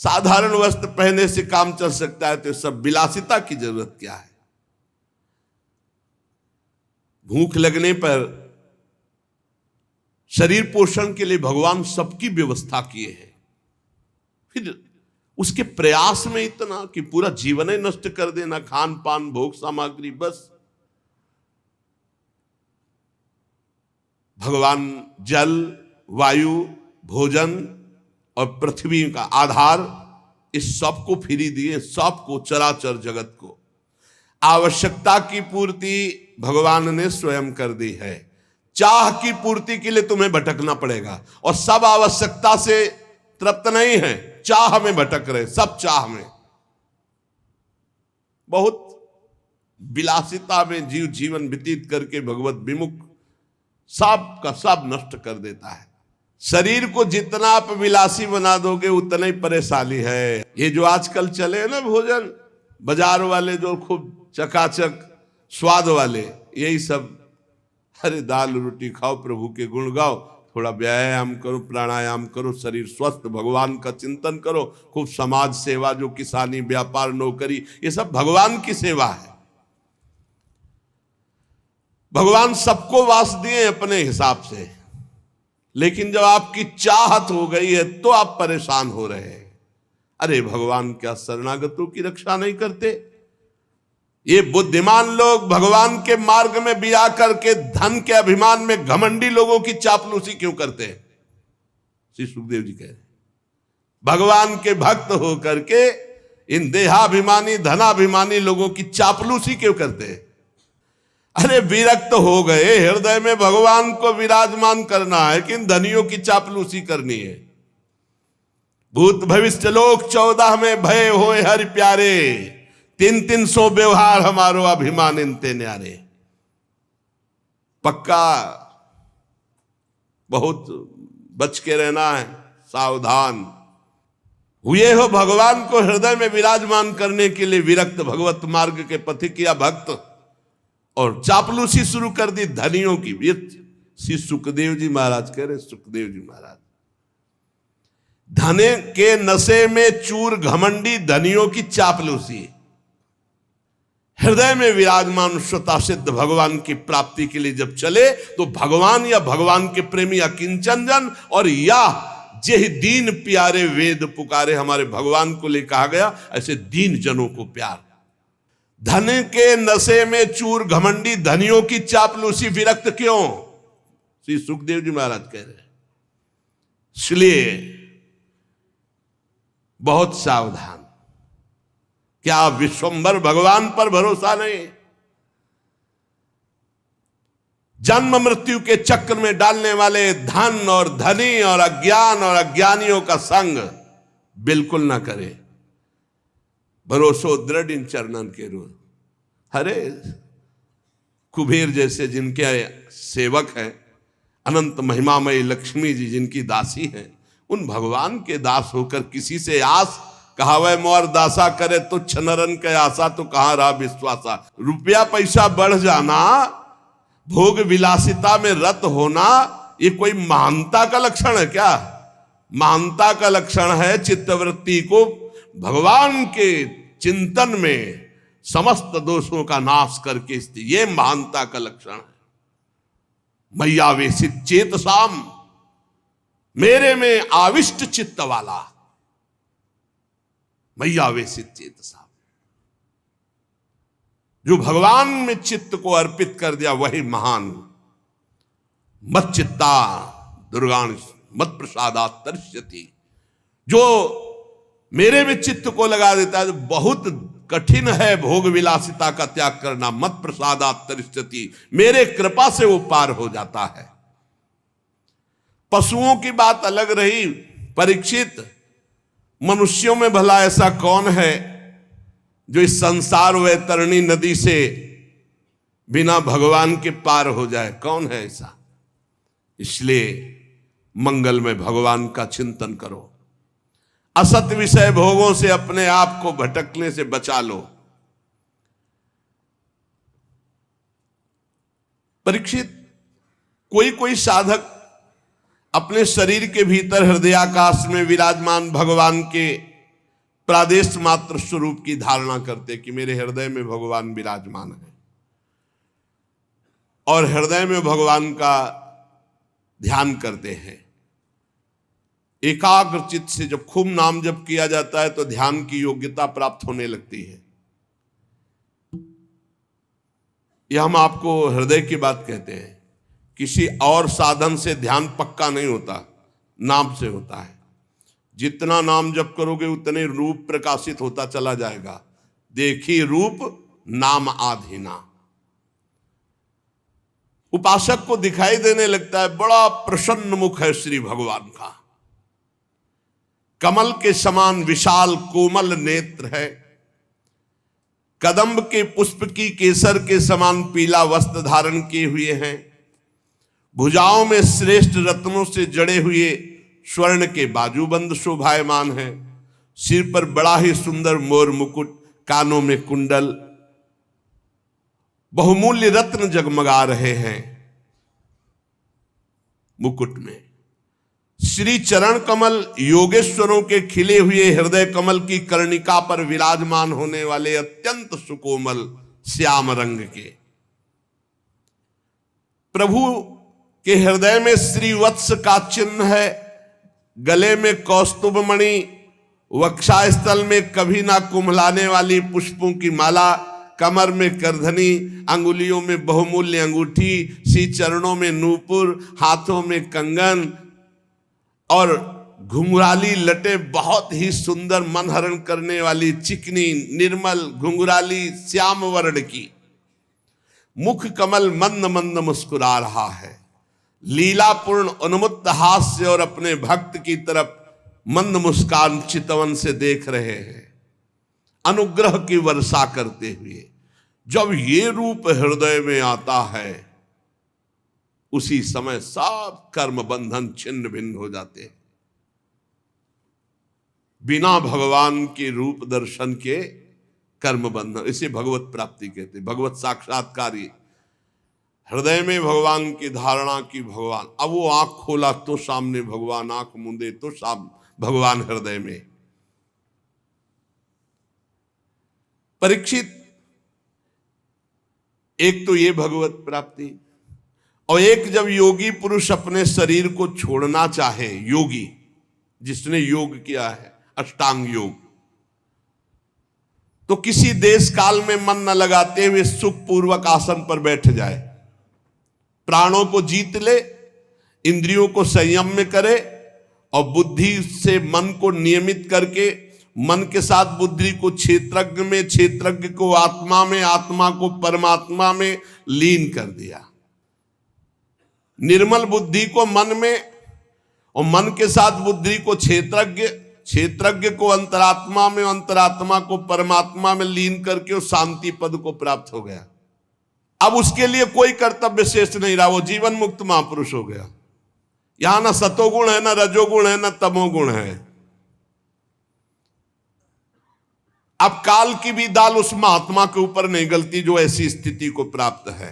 साधारण वस्त्र पहनने से काम चल सकता है तो सब विलासिता की जरूरत क्या है? भूख लगने पर शरीर पोषण के लिए भगवान सबकी व्यवस्था किए हैं, फिर उसके प्रयास में इतना कि पूरा जीवन ही नष्ट कर देना, खान पान भोग सामग्री बस। भगवान जल, वायु, भोजन और पृथ्वी का आधार, इस सब को फ्री दिए, सबको, चराचर जगत को। आवश्यकता की पूर्ति भगवान ने स्वयं कर दी है। चाह की पूर्ति के लिए तुम्हें भटकना पड़ेगा, और सब आवश्यकता से तृप्त नहीं है, चाह में भटक रहे, सब चाह में। बहुत विलासिता में जीव जीवन व्यतीत करके भगवत विमुख सब का सब नष्ट कर देता है। शरीर को जितना आप विलासी बना दोगे उतना ही परेशानी है। ये जो आजकल चले हैं ना भोजन बाजार वाले, जो खूब चकाचक स्वाद वाले, यही सब। अरे दाल रोटी खाओ, प्रभु के गुण गाओ, थोड़ा व्यायाम करो, प्राणायाम करो, शरीर स्वस्थ, भगवान का चिंतन करो, खूब समाज सेवा, जो किसानी, व्यापार, नौकरी, ये सब भगवान की सेवा है। भगवान सबको वास दिए अपने हिसाब से, लेकिन जब आपकी चाहत हो गई है तो आप परेशान हो रहे हैं। अरे भगवान क्या शरणागतों की रक्षा नहीं करते? ये बुद्धिमान लोग भगवान के मार्ग में बिया करके धन के अभिमान में घमंडी लोगों की चापलूसी क्यों करते हैं? श्री सुखदेव जी कह रहे हैं, भगवान के भक्त होकर के इन देहाभिमानी, धनाभिमानी लोगों की चापलूसी क्यों करते हैं? अरे विरक्त हो गए, हृदय में भगवान को विराजमान करना है कि इन धनियों की चापलूसी करनी है। भूत भविष्य लोक 14 में भय होए हरि प्यारे, 300 व्यवहार हमारो अभिमान इनते न्यारे। पक्का बहुत बच के रहना है, सावधान। हुए हो भगवान को हृदय में विराजमान करने के लिए विरक्त, भगवत मार्ग के पथिक या भक्त, और चापलूसी शुरू कर दी धनियों की। ये श्री सुखदेव जी महाराज कह रहे, सुखदेव जी महाराज, धने के नशे में चूर घमंडी धनियों की चापलूसी। हृदय में विराजमान स्वतः सिद्ध भगवान की प्राप्ति के लिए जब चले तो भगवान या भगवान के प्रेमी या किंचन जन, और या जे दीन प्यारे वेद पुकारे, हमारे भगवान को ले कहा गया, ऐसे दीन जनों को प्यार। धन के नशे में चूर घमंडी धनियों की चापलूसी, विरक्त क्यों? श्री सुखदेव जी महाराज कह रहे हैं। इसलिए बहुत सावधान। क्या विश्वंभर भगवान पर भरोसा नहीं? जन्म मृत्यु के चक्र में डालने वाले धन और धनी और अज्ञान और अज्ञानियों का संग बिल्कुल ना करे। भरोसो दृढ़ इन चरणन के रू। अरे कुबेर जैसे जिनके सेवक हैं, अनंत महिमामयी लक्ष्मी जी जिनकी दासी हैं, उन भगवान के दास होकर किसी से आस, कहावे मोर दासा करे तुच्छ नरन के आशा, तो कहां रहा विश्वासा। रुपया पैसा बढ़ जाना, भोग विलासिता में रत होना, ये कोई महानता का लक्षण है क्या? महानता का लक्षण है चित्तवृत्ति को भगवान के चिंतन में समस्त दोषों का नाश करके, ये महानता का लक्षण है। मैयावेशित चेतसाम, मेरे में आविष्ट चित्त वाला। मैयावेशित चेतसाम, जो भगवान में चित्त को अर्पित कर दिया वही महान। मत चित्ता दुर्गान मत प्रसादात तरिष्यति, जो मेरे में चित्त को लगा देता है। बहुत कठिन है भोग विलासिता का त्याग करना। मत प्रसादात् तरिष्यति, मेरे कृपा से वो पार हो जाता है। पशुओं की बात अलग रही। परीक्षित, मनुष्यों में भला ऐसा कौन है जो इस संसार वैतरणी नदी से बिना भगवान के पार हो जाए? कौन है ऐसा? इसलिए मंगल में भगवान का चिंतन करो। असत विषय भोगों से अपने आप को भटकने से बचा लो। परीक्षित, कोई कोई साधक अपने शरीर के भीतर हृदयाकाश में विराजमान भगवान के प्रादेश मात्र स्वरूप की धारणा करते कि मेरे हृदय में भगवान विराजमान है, और हृदय में भगवान का ध्यान करते हैं। एकाग्र चित्त से जब खूब नाम जप किया जाता है तो ध्यान की योग्यता प्राप्त होने लगती है। यह हम आपको हृदय की बात कहते हैं। किसी और साधन से ध्यान पक्का नहीं होता, नाम से होता है। जितना नाम जप करोगे उतने रूप प्रकाशित होता चला जाएगा। देखी रूप नाम आधीना। उपासक को दिखाई देने लगता है बड़ा प्रसन्न मुख है श्री भगवान का, कमल के समान विशाल कोमल नेत्र है, कदम्ब के पुष्प की केसर के समान पीला वस्त्र धारण किए हुए हैं, भुजाओं में श्रेष्ठ रत्नों से जड़े हुए स्वर्ण के बाजूबंद शोभायमान है, सिर पर बड़ा ही सुंदर मोर मुकुट, कानों में कुंडल, बहुमूल्य रत्न जगमगा रहे हैं मुकुट में। श्री चरण कमल योगेश्वरों के खिले हुए हृदय कमल की कर्णिका पर विराजमान होने वाले अत्यंत सुकोमल श्याम रंग के प्रभु के हृदय में श्रीवत्स का चिन्ह है, गले में कौस्तुभ मणि, वक्षास्थल में कभी ना कुम्हलाने वाली पुष्पों की माला, कमर में करधनी, अंगुलियों में बहुमूल्य अंगूठी, सी चरणों में नूपुर, हाथों में कंगन और घुंघराली लटे बहुत ही सुंदर मन हरण करने वाली चिकनी निर्मल घुंघराली श्याम वर्ण की। मुख कमल मंद मंद मुस्कुरा रहा है, लीलापूर्ण उन्मुक्त हास्य और अपने भक्त की तरफ मंद मुस्कान चितवन से देख रहे हैं, अनुग्रह की वर्षा करते हुए। जब ये रूप हृदय में आता है उसी समय सब कर्म बंधन छिन्न भिन्न हो जाते हैं। बिना भगवान के रूप दर्शन के कर्म बंधन, इसे भगवत प्राप्ति कहते हैं, भगवत साक्षात्कारी। हृदय में भगवान की धारणा की भगवान, अब वो आंख खोला तो सामने भगवान, आंख मूंदे तो भगवान हृदय में। परीक्षित, एक तो ये भगवत प्राप्ति, और एक जब योगी पुरुष अपने शरीर को छोड़ना चाहे, योगी जिसने योग किया है अष्टांग योग, तो किसी देश काल में मन न लगाते हुए सुखपूर्वक आसन पर बैठ जाए, प्राणों को जीत ले, इंद्रियों को संयम में करे और बुद्धि से मन को नियमित करके मन के साथ बुद्धि को क्षेत्रज्ञ में, क्षेत्रज्ञ को आत्मा में, आत्मा को परमात्मा में लीन कर दिया। निर्मल बुद्धि को मन में और मन के साथ बुद्धि को क्षेत्रज्ञ, क्षेत्रज्ञ को अंतरात्मा में, अंतरात्मा को परमात्मा में लीन करके वो शांति पद को प्राप्त हो गया। अब उसके लिए कोई कर्तव्य शेष नहीं रहा, वो जीवन मुक्त महापुरुष हो गया। यहां ना सतोगुण है, ना रजोगुण है, ना तमोगुण है। अब काल की भी दाल उस महात्मा के ऊपर नहीं गलती जो ऐसी स्थिति को प्राप्त है।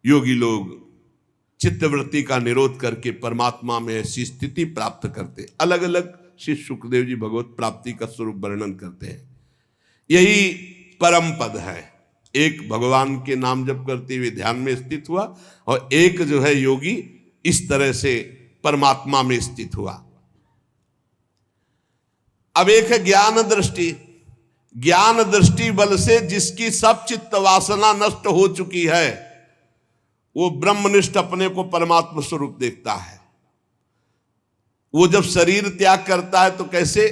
योगी लोग चित्तवृत्ति का निरोध करके परमात्मा में ऐसी स्थिति प्राप्त करते। अलग अलग श्री सुखदेव जी भगवत प्राप्ति का स्वरूप वर्णन करते हैं। यही परम पद है। एक भगवान के नाम जप करते हुए ध्यान में स्थित हुआ, और एक जो है योगी इस तरह से परमात्मा में स्थित हुआ। अब एक है ज्ञान दृष्टि। ज्ञान दृष्टि बल से जिसकी सब चित्त वासना नष्ट हो चुकी है, वो ब्रह्मनिष्ठ अपने को परमात्मा स्वरूप देखता है। वो जब शरीर त्याग करता है तो कैसे,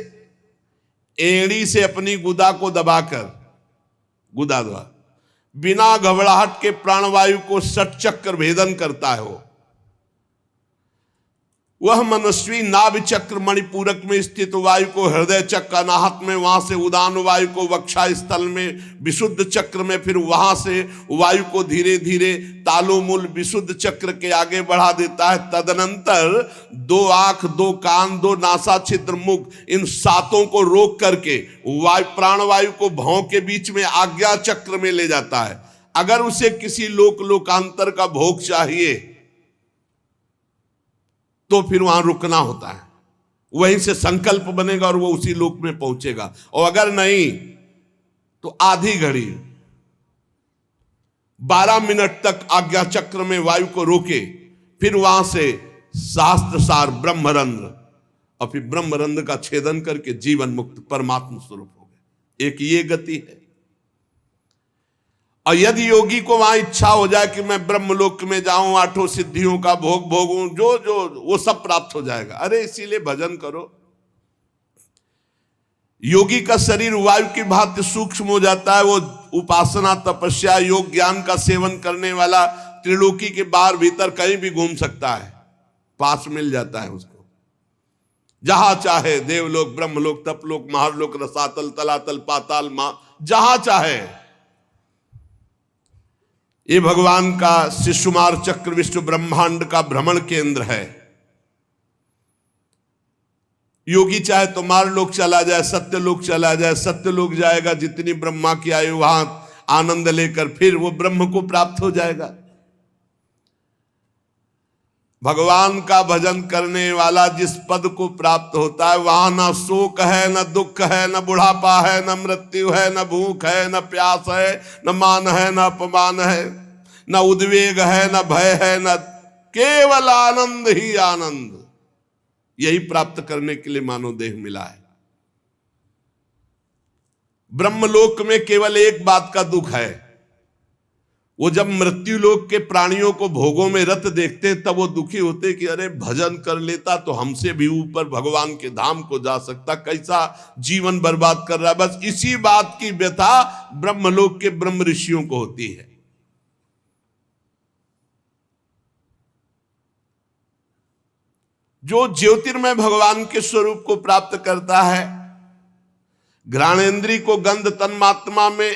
एड़ी से अपनी गुदा को दबाकर, गुदा द्वारा बिना घबराहट के प्राणवायु को षटचक्र भेदन करता है। वह मनस्वी नाभि चक्र मणिपूरक में स्थित वायु को हृदय चक्र अनाहत में, वहां से उदान वायु को वक्षा स्थल में, विशुद्ध चक्र में, फिर वहां से वायु को धीरे धीरे तालुमूल विशुद्ध चक्र के आगे बढ़ा देता है। तदनंतर 2 आंख, 2 कान, 2 नासा छिद्र, मुख, इन 7 को रोक करके वायु प्राणवायु को भौं के बीच में आज्ञा चक्र में ले जाता है। अगर उसे किसी लोकांतर का भोग चाहिए तो फिर वहां रुकना होता है, वहीं से संकल्प बनेगा और वो उसी लोक में पहुंचेगा। और अगर नहीं तो आधी घड़ी 12 मिनट तक आज्ञा चक्र में वायु को रोके, फिर वहां से शास्त्र सार ब्रह्मरंध्र, और फिर ब्रह्मरंध्र का छेदन करके जीवन मुक्त परमात्मा स्वरूप हो गए। एक ये गति है। और यदि योगी को वहां इच्छा हो जाए कि मैं ब्रह्मलोक में जाऊं, 8 सिद्धियों का भोग भोगूं, जो वो सब प्राप्त हो जाएगा। अरे इसीलिए भजन करो। योगी का शरीर वायु की भांति सूक्ष्म हो जाता है। वो उपासना, तपस्या, योग, ज्ञान का सेवन करने वाला त्रिलोकी के बाहर भीतर कहीं भी घूम सकता है, पास मिल जाता है उसको। जहां चाहे, देवलोक, ब्रह्मलोक, तपलोक, महारलोक, रसातल, तलातल, पाताल, जहां चाहे। ये भगवान का शिशुमार चक्र विश्व ब्रह्मांड का भ्रमण केंद्र है। योगी चाहे तो मारलोक चला जाए, सत्यलोक चला जाए, सत्यलोक जाएगा, जितनी ब्रह्मा की आयु वहां आनंद लेकर फिर वो ब्रह्म को प्राप्त हो जाएगा। भगवान का भजन करने वाला जिस पद को प्राप्त होता है, वहां ना शोक है, न दुख है, न बुढ़ापा है, न मृत्यु है, न भूख है, न प्यास है, न मान है, न अपमान है, न उद्वेग है, न भय है, न केवल आनंद ही आनंद। यही प्राप्त करने के लिए मानव देह मिला है। ब्रह्मलोक में केवल एक बात का दुख है, वो जब मृत्यु लोक के प्राणियों को भोगों में रत देखते हैं तब वो दुखी होते कि अरे भजन कर लेता तो हमसे भी ऊपर भगवान के धाम को जा सकता, कैसा जीवन बर्बाद कर रहा है। बस इसी बात की व्यथा ब्रह्मलोक के ब्रह्म ऋषियों को होती है। जो ज्योतिर्मय भगवान के स्वरूप को प्राप्त करता है, घ्राणेन्द्रिय को गंध तन्मात्रा में,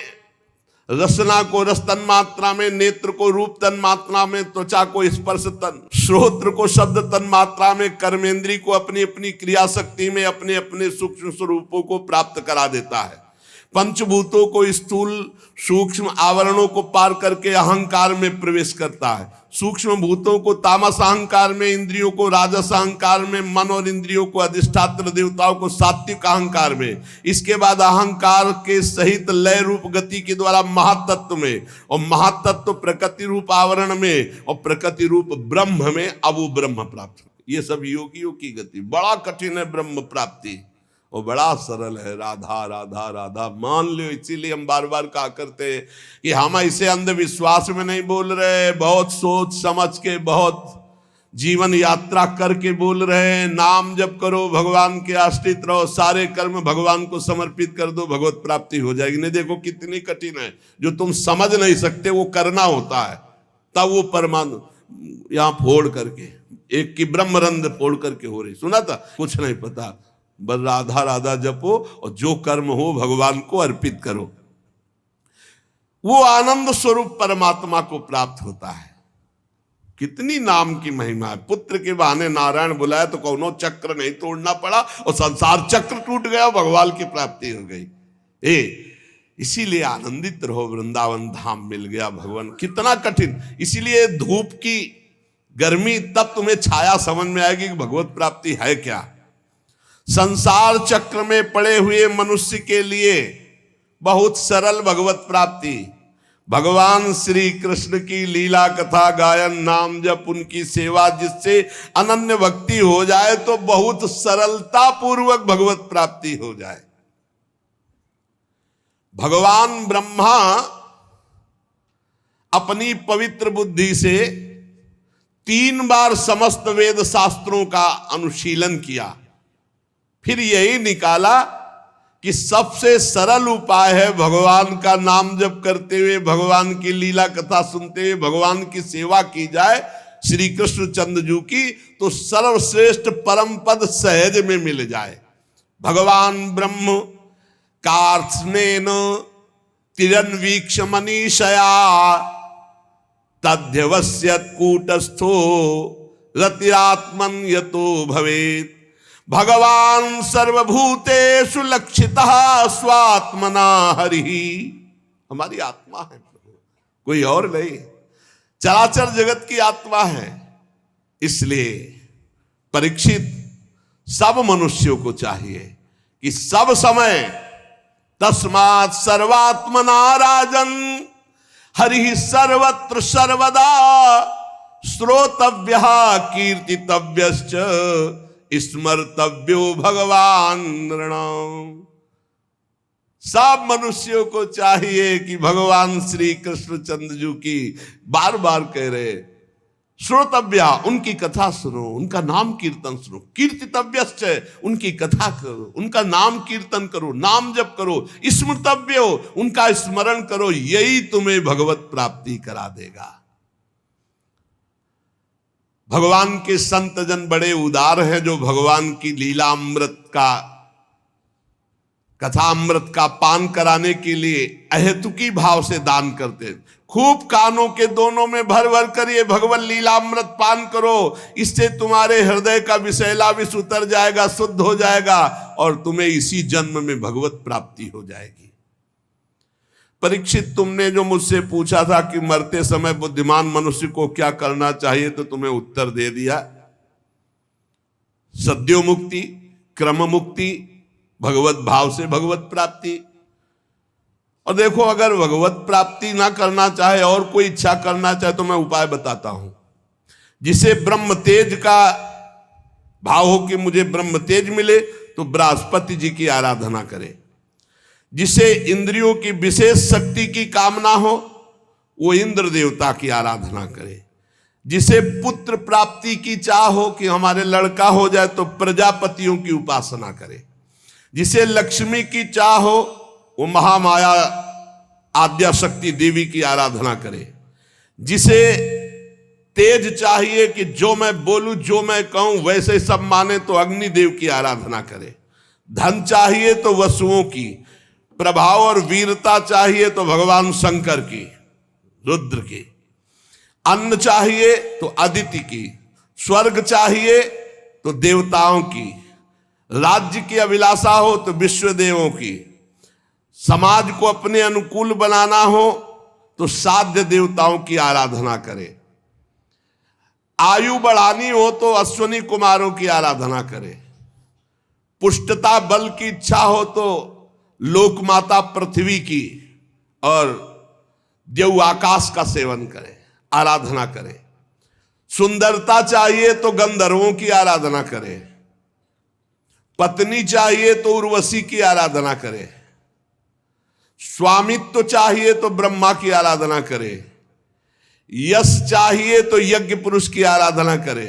रसना को रस तन्मात्रा में, नेत्र को रूप तन्मात्रा में, त्वचा को स्पर्श तन, श्रोत्र को शब्द तन्मात्रा में, कर्मेंद्रिय को अपनी अपनी क्रिया शक्ति में अपने अपने सूक्ष्म स्वरूपों को प्राप्त करा देता है। पंचभूतों को स्थूल सूक्ष्म आवरणों को पार करके अहंकार में प्रवेश करता है। सूक्ष्म भूतों को तामस अहंकार में, इंद्रियों को राजस अहंकार में, मन और इंद्रियों को अधिष्ठात्र देवताओं को सात्विक अहंकार में, इसके बाद अहंकार के सहित लय रूप गति के द्वारा महातत्व में, और महातत्व प्रकृति रूप आवरण में, और प्रकृति रूप ब्रह्म में। अब वो ब्रह्म प्राप्त। ये सब योगियों की गति। बड़ा कठिन है ब्रह्म प्राप्ति, वो बड़ा सरल है। राधा राधा राधा मान लो। इसीलिए हम बार बार कहा करते हैं कि हम ऐसे अंधविश्वास में नहीं बोल रहे, बहुत सोच समझ के, बहुत जीवन यात्रा करके बोल रहे हैं। नाम जप करो, भगवान के आश्रित रहो, सारे कर्म भगवान को समर्पित कर दो, भगवत प्राप्ति हो जाएगी। नहीं, देखो कितनी कठिन है। जो तुम समझ नहीं सकते वो करना होता है, तब वो परमाणु यहाँ फोड़ करके, एक की ब्रह्मरंध्र फोड़ करके हो रही। सुना था? कुछ नहीं पता, बस राधा राधा जपो और जो कर्म हो भगवान को अर्पित करो। वो आनंद स्वरूप परमात्मा को प्राप्त होता है। कितनी नाम की महिमा है। पुत्र के बहाने नारायण बुलाया तो कौनो चक्र नहीं तोड़ना पड़ा और संसार चक्र टूट गया, भगवान की प्राप्ति हो गई। इसीलिए आनंदित रहो, वृंदावन धाम मिल गया भगवान। कितना कठिन। इसीलिए धूप की गर्मी तब तुम्हें छाया समझ में आएगी कि भगवत प्राप्ति है क्या। संसार चक्र में पड़े हुए मनुष्य के लिए बहुत सरल भगवत प्राप्ति। भगवान श्री कृष्ण की लीला कथा गायन, नाम जप, उनकी सेवा, जिससे अनन्य भक्ति हो जाए तो बहुत सरलता पूर्वक भगवत प्राप्ति हो जाए। भगवान ब्रह्मा अपनी पवित्र बुद्धि से 3 बार समस्त वेद शास्त्रों का अनुशीलन किया, फिर यही निकाला कि सबसे सरल उपाय है भगवान का नाम जप करते हुए, भगवान की लीला कथा सुनते हुए भगवान की सेवा की जाए श्री कृष्ण चंद्रजू की, तो सर्वश्रेष्ठ परम पद सहज में मिल जाए। भगवान ब्रह्म कार्त्स्नेन तिरन्वीक्ष मनीषया तध्यवस्यत् कूटस्थो रतिरात्मन यतो भवेत्। भगवान सर्वभूतेषु लक्षितः स्वात्मना हरिः। हमारी आत्मा है प्रभु, कोई और नहीं, चराचर जगत की आत्मा है। इसलिए परीक्षित सब मनुष्यों को चाहिए कि सब समय तस्मात् सर्वात्मना राजन हरिः सर्वत्र सर्वदा श्रोतव्यः कीर्तितव्यश्च स्मर्तव्यो भगवान नृणाम्। सब मनुष्यों को चाहिए कि भगवान श्री कृष्ण चंद्रजू की बार बार कह रहे श्रोतव्या, उनकी कथा सुनो, उनका नाम कीर्तन सुनो, कीर्तितव्यश्च, उनकी कथा करो, उनका नाम कीर्तन करो, नाम जप करो, स्मृतव्यो, उनका स्मरण करो, यही तुम्हें भगवत प्राप्ति करा देगा। भगवान के संत जन बड़े उदार हैं, जो भगवान की लीला अमृत का, कथा अमृत का पान कराने के लिए अहेतुकी भाव से दान करते हैं। खूब कानों के दोनों में भर भर कर ये भगवत लीला अमृत पान करो, इससे तुम्हारे हृदय का विषैला विष उतर जाएगा, शुद्ध हो जाएगा और तुम्हें इसी जन्म में भगवत प्राप्ति हो जाएगी। परीक्षित, तुमने जो मुझसे पूछा था कि मरते समय बुद्धिमान मनुष्य को क्या करना चाहिए, तो तुम्हें उत्तर दे दिया। सद्यो मुक्ति, क्रम मुक्ति, भगवत भाव से भगवत प्राप्ति। और देखो, अगर भगवत प्राप्ति ना करना चाहे और कोई इच्छा करना चाहे तो मैं उपाय बताता हूं। जिसे ब्रह्म तेज का भाव हो कि मुझे ब्रह्म तेज मिले, तो बृहस्पति जी की आराधना करे। जिसे इंद्रियों की विशेष शक्ति की कामना हो, वो इंद्र देवता की आराधना करे। जिसे पुत्र प्राप्ति की चाह हो कि हमारे लड़का हो जाए, तो प्रजापतियों की उपासना करे। जिसे लक्ष्मी की चाह हो, वो महामाया आद्या शक्ति देवी की आराधना करे। जिसे तेज चाहिए कि जो मैं बोलूं, जो मैं कहूं वैसे सब माने, तो अग्निदेव की आराधना करे। धन चाहिए तो वसुओं की, प्रभाव और वीरता चाहिए तो भगवान शंकर की, रुद्र की। अन्न चाहिए तो अदिति की, स्वर्ग चाहिए तो देवताओं की, राज्य की अभिलाषा हो तो विश्वदेवों की, समाज को अपने अनुकूल बनाना हो तो साध्य देवताओं की आराधना करे। आयु बढ़ानी हो तो अश्वनी कुमारों की आराधना करे। पुष्टता बल की इच्छा हो तो लोकमाता पृथ्वी की और देव आकाश का सेवन करे, आराधना करे। सुंदरता चाहिए तो गंधर्वों की आराधना करे। पत्नी चाहिए तो उर्वशी की आराधना करे। स्वामित्व चाहिए तो ब्रह्मा की आराधना करे। यश चाहिए तो यज्ञ पुरुष की आराधना करे।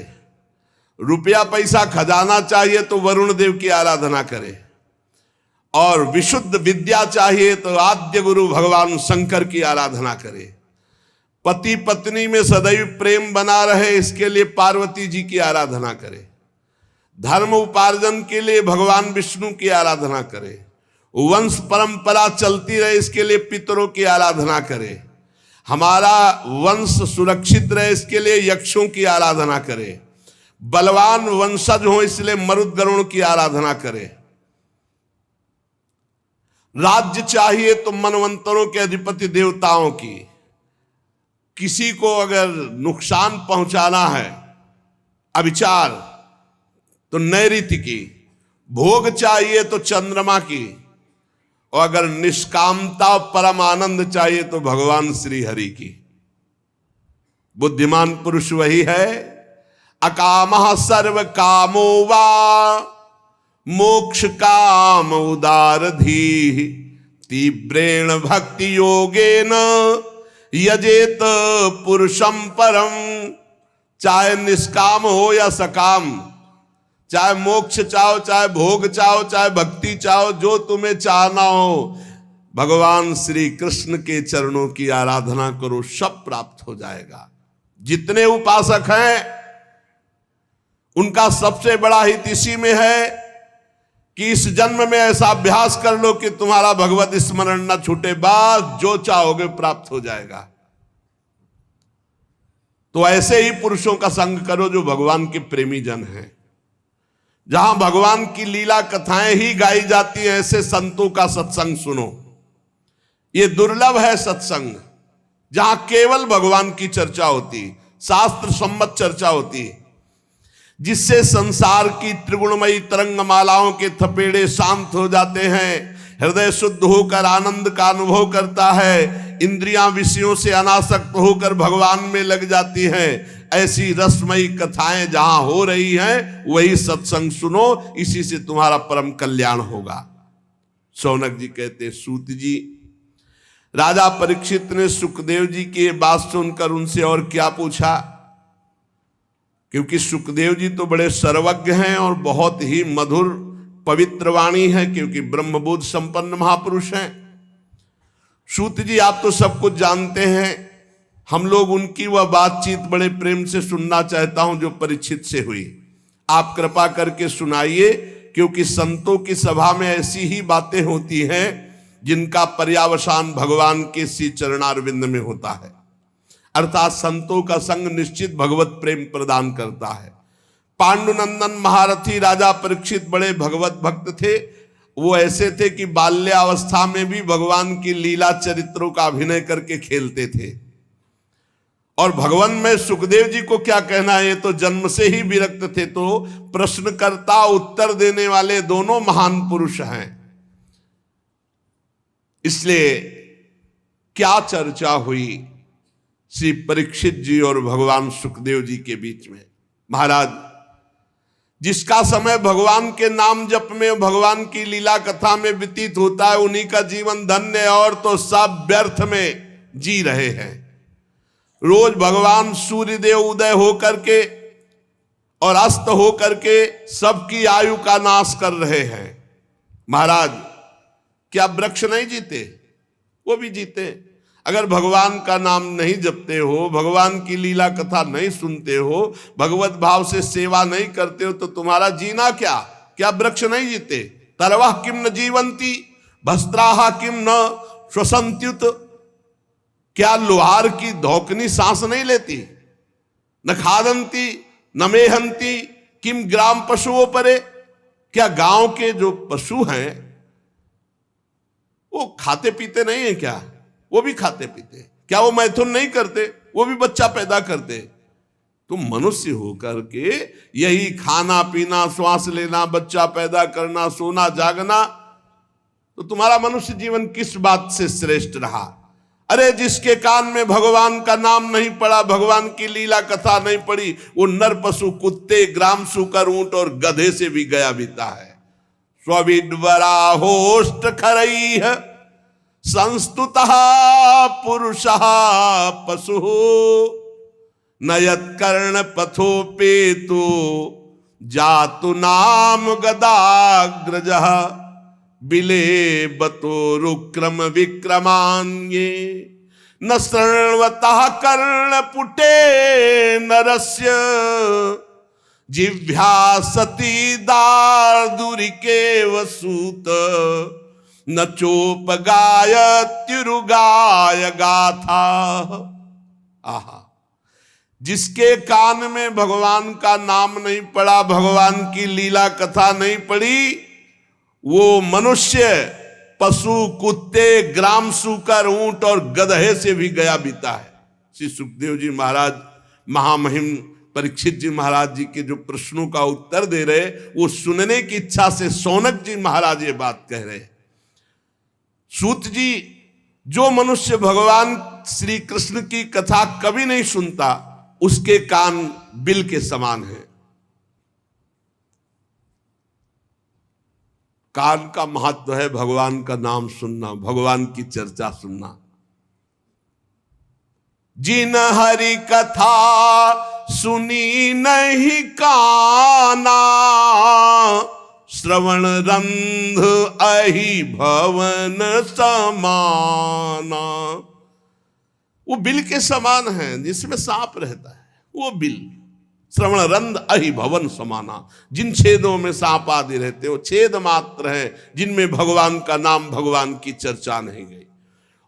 रुपया पैसा खजाना चाहिए तो वरुण देव की आराधना करे। और विशुद्ध विद्या चाहिए तो आद्य गुरु भगवान शंकर की आराधना करे। पति पत्नी में सदैव प्रेम बना रहे, इसके लिए पार्वती जी की आराधना करे। धर्म उपार्जन के लिए भगवान विष्णु की आराधना करे। वंश परंपरा चलती रहे, इसके लिए पितरों की आराधना करे। हमारा वंश सुरक्षित रहे, इसके लिए यक्षों की आराधना करे। बलवान वंशज हो, इसलिए मरुदगरुण की आराधना करे। राज्य चाहिए तो मनवंतरों के अधिपति देवताओं की। किसी को अगर नुकसान पहुंचाना है, अविचार, तो नैऋत्य की। भोग चाहिए तो चंद्रमा की। और अगर निष्कामता परम आनंद चाहिए तो भगवान श्री हरि की। बुद्धिमान पुरुष वही है। अकामः सर्व कामो वा मोक्ष काम उदारधीः तीव्रेण भक्ति योगेन यजेत पुरुषं परम चाहे निष्काम हो या सकाम, चाहे मोक्ष चाहो, चाहे भोग चाहो, चाहे भक्ति चाहो, जो तुम्हें चाहना हो, भगवान श्री कृष्ण के चरणों की आराधना करो, सब प्राप्त हो जाएगा। जितने उपासक हैं उनका सबसे बड़ा हित इसी में है कि इस जन्म में ऐसा अभ्यास कर लो कि तुम्हारा भगवत स्मरण न छूटे, बस जो चाहोगे प्राप्त हो जाएगा। तो ऐसे ही पुरुषों का संग करो जो भगवान के प्रेमी जन हैं। जहां भगवान की लीला कथाएं ही गाई जाती हैं, ऐसे संतों का सत्संग सुनो। ये दुर्लभ है सत्संग, जहां केवल भगवान की चर्चा होती, शास्त्र सम्मत चर्चा होती, जिससे संसार की त्रिगुणमयी तरंगमालाओं के थपेड़े शांत हो जाते हैं, हृदय शुद्ध होकर आनंद का अनुभव करता है, इंद्रियां विषयों से अनासक्त होकर भगवान में लग जाती हैं। ऐसी रसमयी कथाएं जहां हो रही हैं, वही सत्संग सुनो, इसी से तुम्हारा परम कल्याण होगा। शौनक जी कहते, सूत जी, राजा परीक्षित ने सुखदेव जी की बात सुनकर उनसे और क्या पूछा, क्योंकि सुखदेव जी तो बड़े सर्वज्ञ हैं और बहुत ही मधुर पवित्र वाणी है, क्योंकि ब्रह्मबोध संपन्न महापुरुष हैं। सूत जी, आप तो सब कुछ जानते हैं, हम लोग उनकी वह बातचीत बड़े प्रेम से सुनना चाहता हूं जो परीक्षित से हुई। आप कृपा करके सुनाइए, क्योंकि संतों की सभा में ऐसी ही बातें होती हैं जिनका पर्यावसान भगवान के श्री चरणारविंद में होता है। अर्थात संतों का संग निश्चित भगवत प्रेम प्रदान करता है। पांडुनंदन महारथी राजा परीक्षित बड़े भगवत भक्त थे। वो ऐसे थे कि बाल्यावस्था में भी भगवान की लीला चरित्रों का अभिनय करके खेलते थे। और भगवान में सुखदेव जी को क्या कहना है, ये तो जन्म से ही विरक्त थे, तो प्रश्नकर्ता उत्तर देने वाले दोनों महान पुरुष हैं। इसलिए क्या चर्चा हुई श्री परीक्षित जी और भगवान सुखदेव जी के बीच में। महाराज, जिसका समय भगवान के नाम जप में, भगवान की लीला कथा में व्यतीत होता है, उन्हीं का जीवन धन्य है, और तो सब व्यर्थ में जी रहे हैं। रोज भगवान सूर्यदेव उदय होकर के और अस्त होकर के सबकी आयु का नाश कर रहे हैं। महाराज, क्या वृक्ष नहीं जीते? वो भी जीते। अगर भगवान का नाम नहीं जपते हो, भगवान की लीला कथा नहीं सुनते हो, भगवत भाव से सेवा नहीं करते हो, तो तुम्हारा जीना क्या? क्या वृक्ष नहीं जीते? तरवाह किम न जीवंती, भस्त्राहा किम न श्वसंत्युत। क्या लोहार की धोकनी सांस नहीं लेती? न खादंती न मेहंती किम ग्राम पशुओं परे। क्या गांव के जो पशु हैं वो खाते पीते नहीं है क्या? वो भी खाते पीते। क्या वो मैथुन नहीं करते? वो भी बच्चा पैदा करते। तुम मनुष्य होकर के यही खाना पीना, श्वास लेना, बच्चा पैदा करना, सोना जागना, तो तुम्हारा मनुष्य जीवन किस बात से श्रेष्ठ रहा? अरे जिसके कान में भगवान का नाम नहीं पड़ा, भगवान की लीला कथा नहीं पड़ी, वो नर पशु, कुत्ते, ग्राम सूकर, ऊंट और गधे से भी गया बीता है। स्वविद्वरा होष्ट खरई संस्तुतः पुरुषः पशु नयत्कर्ण पथोपेतु जातु नाम गदाग्रजः बिलेबतो रुक्रम विक्रमान्ये न शृण्वतः कर्णपुटे नरस्य जिह्वा सती दार्दुरिके वसूत न चोपगाय तिरुगाय गाथा। आहा, जिसके कान में भगवान का नाम नहीं पड़ा, भगवान की लीला कथा नहीं पड़ी, वो मनुष्य पशु, कुत्ते, ग्राम सूकर, ऊंट और गधे से भी गया बीता है। श्री सुखदेव जी महाराज महामहिम परीक्षित जी महाराज जी के जो प्रश्नों का उत्तर दे रहे, वो सुनने की इच्छा से शौनक जी महाराज ये बात कह रहे। सूत जी, जो मनुष्य भगवान श्री कृष्ण की कथा कभी नहीं सुनता, उसके कान बिल के समान है। कान का महत्व है भगवान का नाम सुनना, भगवान की चर्चा सुनना। जिन हरि कथा सुनी नहीं काना, श्रवण रंध अहि भवन समाना। वो बिल के समान है जिसमें सांप रहता है, वो बिल। श्रवण रंध अहि भवन समाना, जिन छेदों में सांप आदि रहते हो छेद मात्र है, जिनमें भगवान का नाम, भगवान की चर्चा नहीं गई।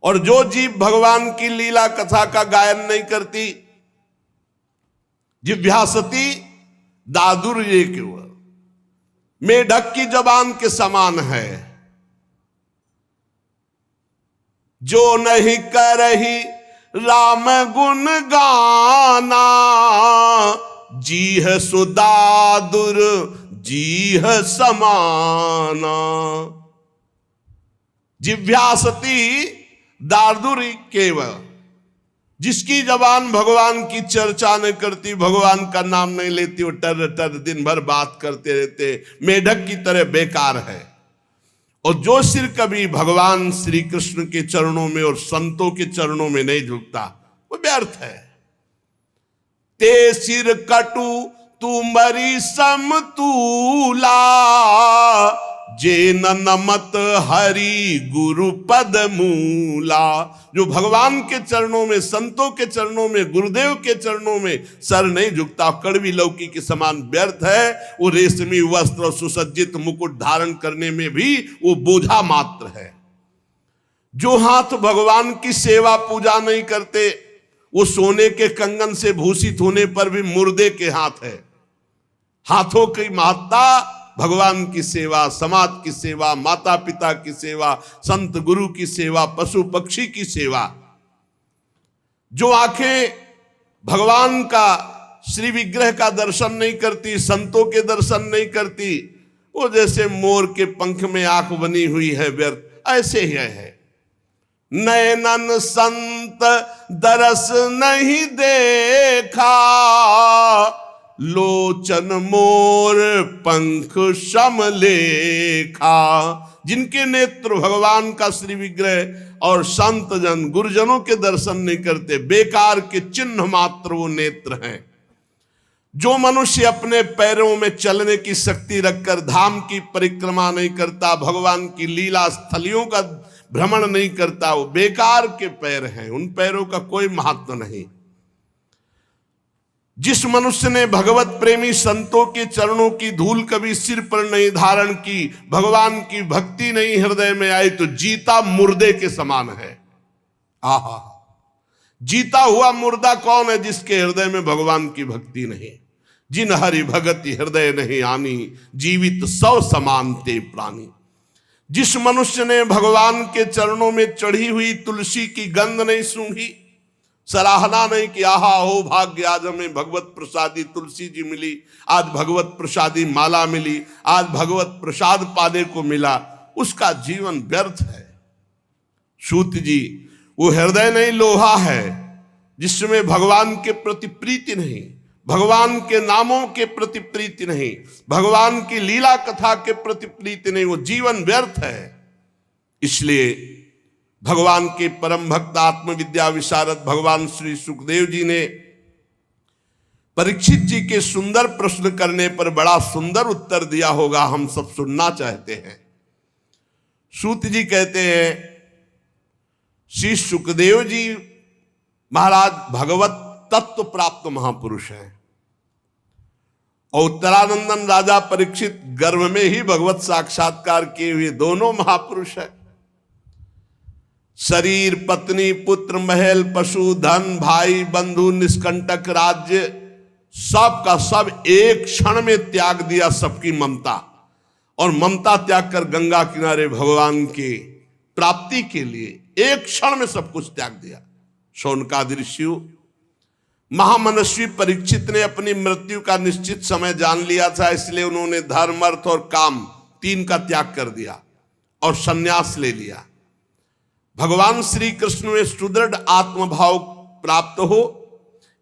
और जो जीव भगवान की लीला कथा का गायन नहीं करती, जिव्यासती दादुर्ये केवल, मेढक की जबान के समान है। जो नहीं करही राम गुण गाना, जीह सुदादुर जीह समाना। जिव्यासती दादुर्य केवल, जिसकी जबान भगवान की चर्चा नहीं करती, भगवान का नाम नहीं लेती, वो टर टर दिन भर बात करते रहते, मेढक की तरह बेकार है। और जो सिर कभी भगवान श्री कृष्ण के चरणों में और संतों के चरणों में नहीं झुकता, वो व्यर्थ है। ते सिर कटु तुमरी समतूला, जे नमत हरि गुरु पद मूला। जो भगवान के चरणों में, संतों के चरणों में, गुरुदेव के चरणों में सर नहीं झुकता, कड़वी लौकी के समान व्यर्थ है। वो रेशमी वस्त्र और सुसज्जित मुकुट धारण करने में भी वो बोझा मात्र है। जो हाथ भगवान की सेवा पूजा नहीं करते, वो सोने के कंगन से भूषित होने पर भी मुर्दे के हाथ है। हाथों की महत्ता भगवान की सेवा, समाज की सेवा, माता पिता की सेवा, संत गुरु की सेवा, पशु पक्षी की सेवा। जो आंखें भगवान का, श्री विग्रह का दर्शन नहीं करती, संतों के दर्शन नहीं करती, वो जैसे मोर के पंख में आंख बनी हुई है, व्यर्थ ऐसे ही है। नयनन संत दरस नहीं देखा, लोचन मोर पंख सम लेखा। जिनके नेत्र भगवान का श्री विग्रह और संत जन, गुरुजनों के दर्शन नहीं करते, बेकार के चिन्ह मात्र वो नेत्र हैं। जो मनुष्य अपने पैरों में चलने की शक्ति रखकर धाम की परिक्रमा नहीं करता, भगवान की लीला स्थलियों का भ्रमण नहीं करता, वो बेकार के पैर हैं, उन पैरों का कोई महत्व नहीं। जिस मनुष्य ने भगवत प्रेमी संतों के चरणों की धूल कभी सिर पर नहीं धारण की, भगवान की भक्ति नहीं हृदय में आई, तो जीता मुर्दे के समान है। आहा, जीता हुआ मुर्दा कौन है? जिसके हृदय में भगवान की भक्ति नहीं। जिन हरि भगति हृदय नहीं आनी, जीवित सौ समान ते प्राणी। जिस मनुष्य ने भगवान के चरणों में चढ़ी हुई तुलसी की गंध नहीं सूंघी, सराहना नहीं कि आहा हो भाग्य, आज हमें भगवत प्रसादी तुलसी जी मिली, आज भगवत प्रसादी माला मिली, आज भगवत प्रसाद पाने को मिला, उसका जीवन व्यर्थ है। सूत जी, वो हृदय नहीं लोहा है जिसमें भगवान के प्रति प्रीति नहीं, भगवान के नामों के प्रति प्रीति नहीं, भगवान की लीला कथा के प्रति प्रीति नहीं, वो जीवन व्यर्थ है। इसलिए भगवान के परम भक्त आत्मविद्या विशारद भगवान श्री सुखदेव जी ने परीक्षित जी के सुंदर प्रश्न करने पर बड़ा सुंदर उत्तर दिया होगा, हम सब सुनना चाहते हैं। सूत जी कहते हैं, श्री सुखदेव जी महाराज भगवत तत्व प्राप्त महापुरुष हैं और उत्तरानंदन राजा परीक्षित गर्भ में ही भगवत साक्षात्कार किए हुए दोनों महापुरुष हैं। शरीर, पत्नी, पुत्र, महल, पशु, धन, भाई, बंधु, निष्कंटक राज्य, सब का सब एक क्षण में त्याग दिया, सबकी ममता, और ममता त्याग कर गंगा किनारे भगवान की प्राप्ति के लिए एक क्षण में सब कुछ त्याग दिया। शौनकादि ऋषियों, महामनस्वी परीक्षित ने अपनी मृत्यु का निश्चित समय जान लिया था, इसलिए उन्होंने धर्म, अर्थ और काम तीन का त्याग कर दिया और संन्यास ले लिया। भगवान श्री कृष्ण में सुदृढ़ आत्मभाव प्राप्त हो,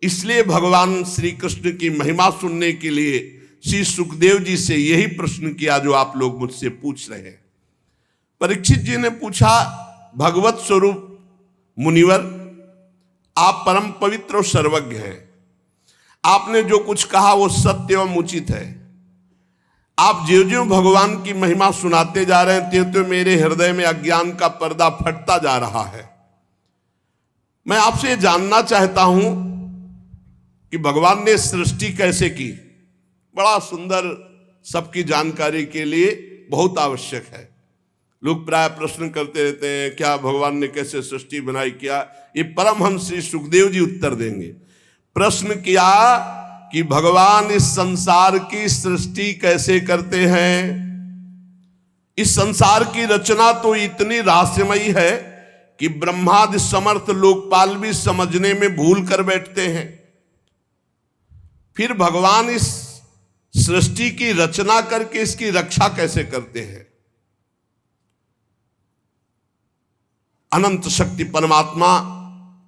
इसलिए भगवान श्री कृष्ण की महिमा सुनने के लिए श्री सुखदेव जी से यही प्रश्न किया जो आप लोग मुझसे पूछ रहे हैं। परीक्षित जी ने पूछा, भगवत स्वरूप मुनिवर, आप परम पवित्र और सर्वज्ञ हैं। आपने जो कुछ कहा वो सत्य एवं उचित है। आप ज्यों ज्यों भगवान की महिमा सुनाते जा रहे हैं, त्यों त्यों मेरे हृदय में अज्ञान का पर्दा फटता जा रहा है। मैं आपसे ये जानना चाहता हूं कि भगवान ने सृष्टि कैसे की। बड़ा सुंदर, सबकी जानकारी के लिए बहुत आवश्यक है। लोग प्राय प्रश्न करते रहते हैं, क्या भगवान ने कैसे सृष्टि बनाई, क्या? ये परमहंस श्री सुखदेव जी उत्तर देंगे। प्रश्न किया कि भगवान इस संसार की सृष्टि कैसे करते हैं। इस संसार की रचना तो इतनी रहस्यमयी है कि ब्रह्मादि समर्थ लोकपाल भी समझने में भूल कर बैठते हैं। फिर भगवान इस सृष्टि की रचना करके इसकी रक्षा कैसे करते हैं। अनंत शक्ति परमात्मा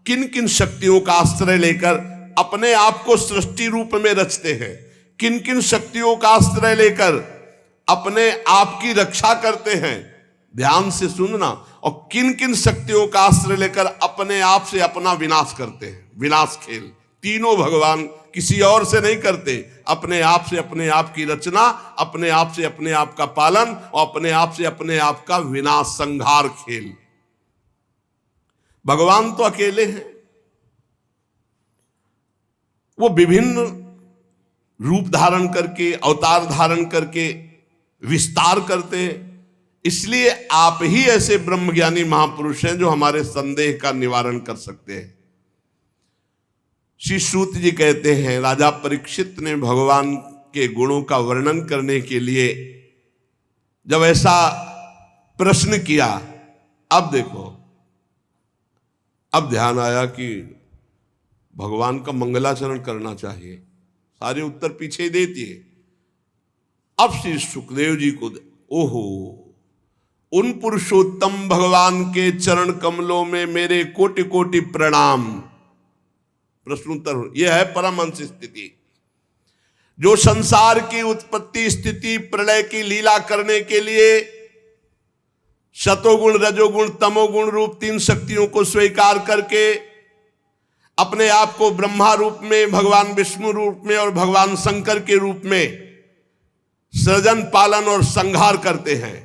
किन किन शक्तियों का आश्रय लेकर अपने आप को सृष्टि रूप में रचते हैं, किन किन शक्तियों का आश्रय लेकर अपने आप की रक्षा करते हैं, ध्यान से सुनना, और किन किन शक्तियों का आश्रय लेकर अपने आप से अपना विनाश करते हैं। विनाश खेल तीनों भगवान किसी और से नहीं करते, अपने आप से अपने आप की रचना, अपने आप से अपने आप का पालन और अपने आप से अपने आप का विनाश, संहार खेल। भगवान तो अकेले हैं, वो विभिन्न रूप धारण करके, अवतार धारण करके विस्तार करते हैं। इसलिए आप ही ऐसे ब्रह्मज्ञानी महापुरुष हैं जो हमारे संदेह का निवारण कर सकते हैं। श्री सूत जी कहते हैं, राजा परीक्षित ने भगवान के गुणों का वर्णन करने के लिए जब ऐसा प्रश्न किया, अब देखो, अब ध्यान आया कि भगवान का मंगलाचरण करना चाहिए। सारे उत्तर पीछे ही देती है। अब श्री सुखदेव जी को, ओहो, उन पुरुषोत्तम भगवान के चरण कमलों में मेरे कोटि कोटि प्रणाम। प्रश्नोत्तर, यह है परमहंस स्थिति, जो संसार की उत्पत्ति स्थिति प्रलय की लीला करने के लिए सतोगुण रजोगुण तमोगुण रूप तीन शक्तियों को स्वीकार करके अपने आप को ब्रह्मा रूप में, भगवान विष्णु रूप में और भगवान शंकर के रूप में सृजन पालन और संहार करते हैं।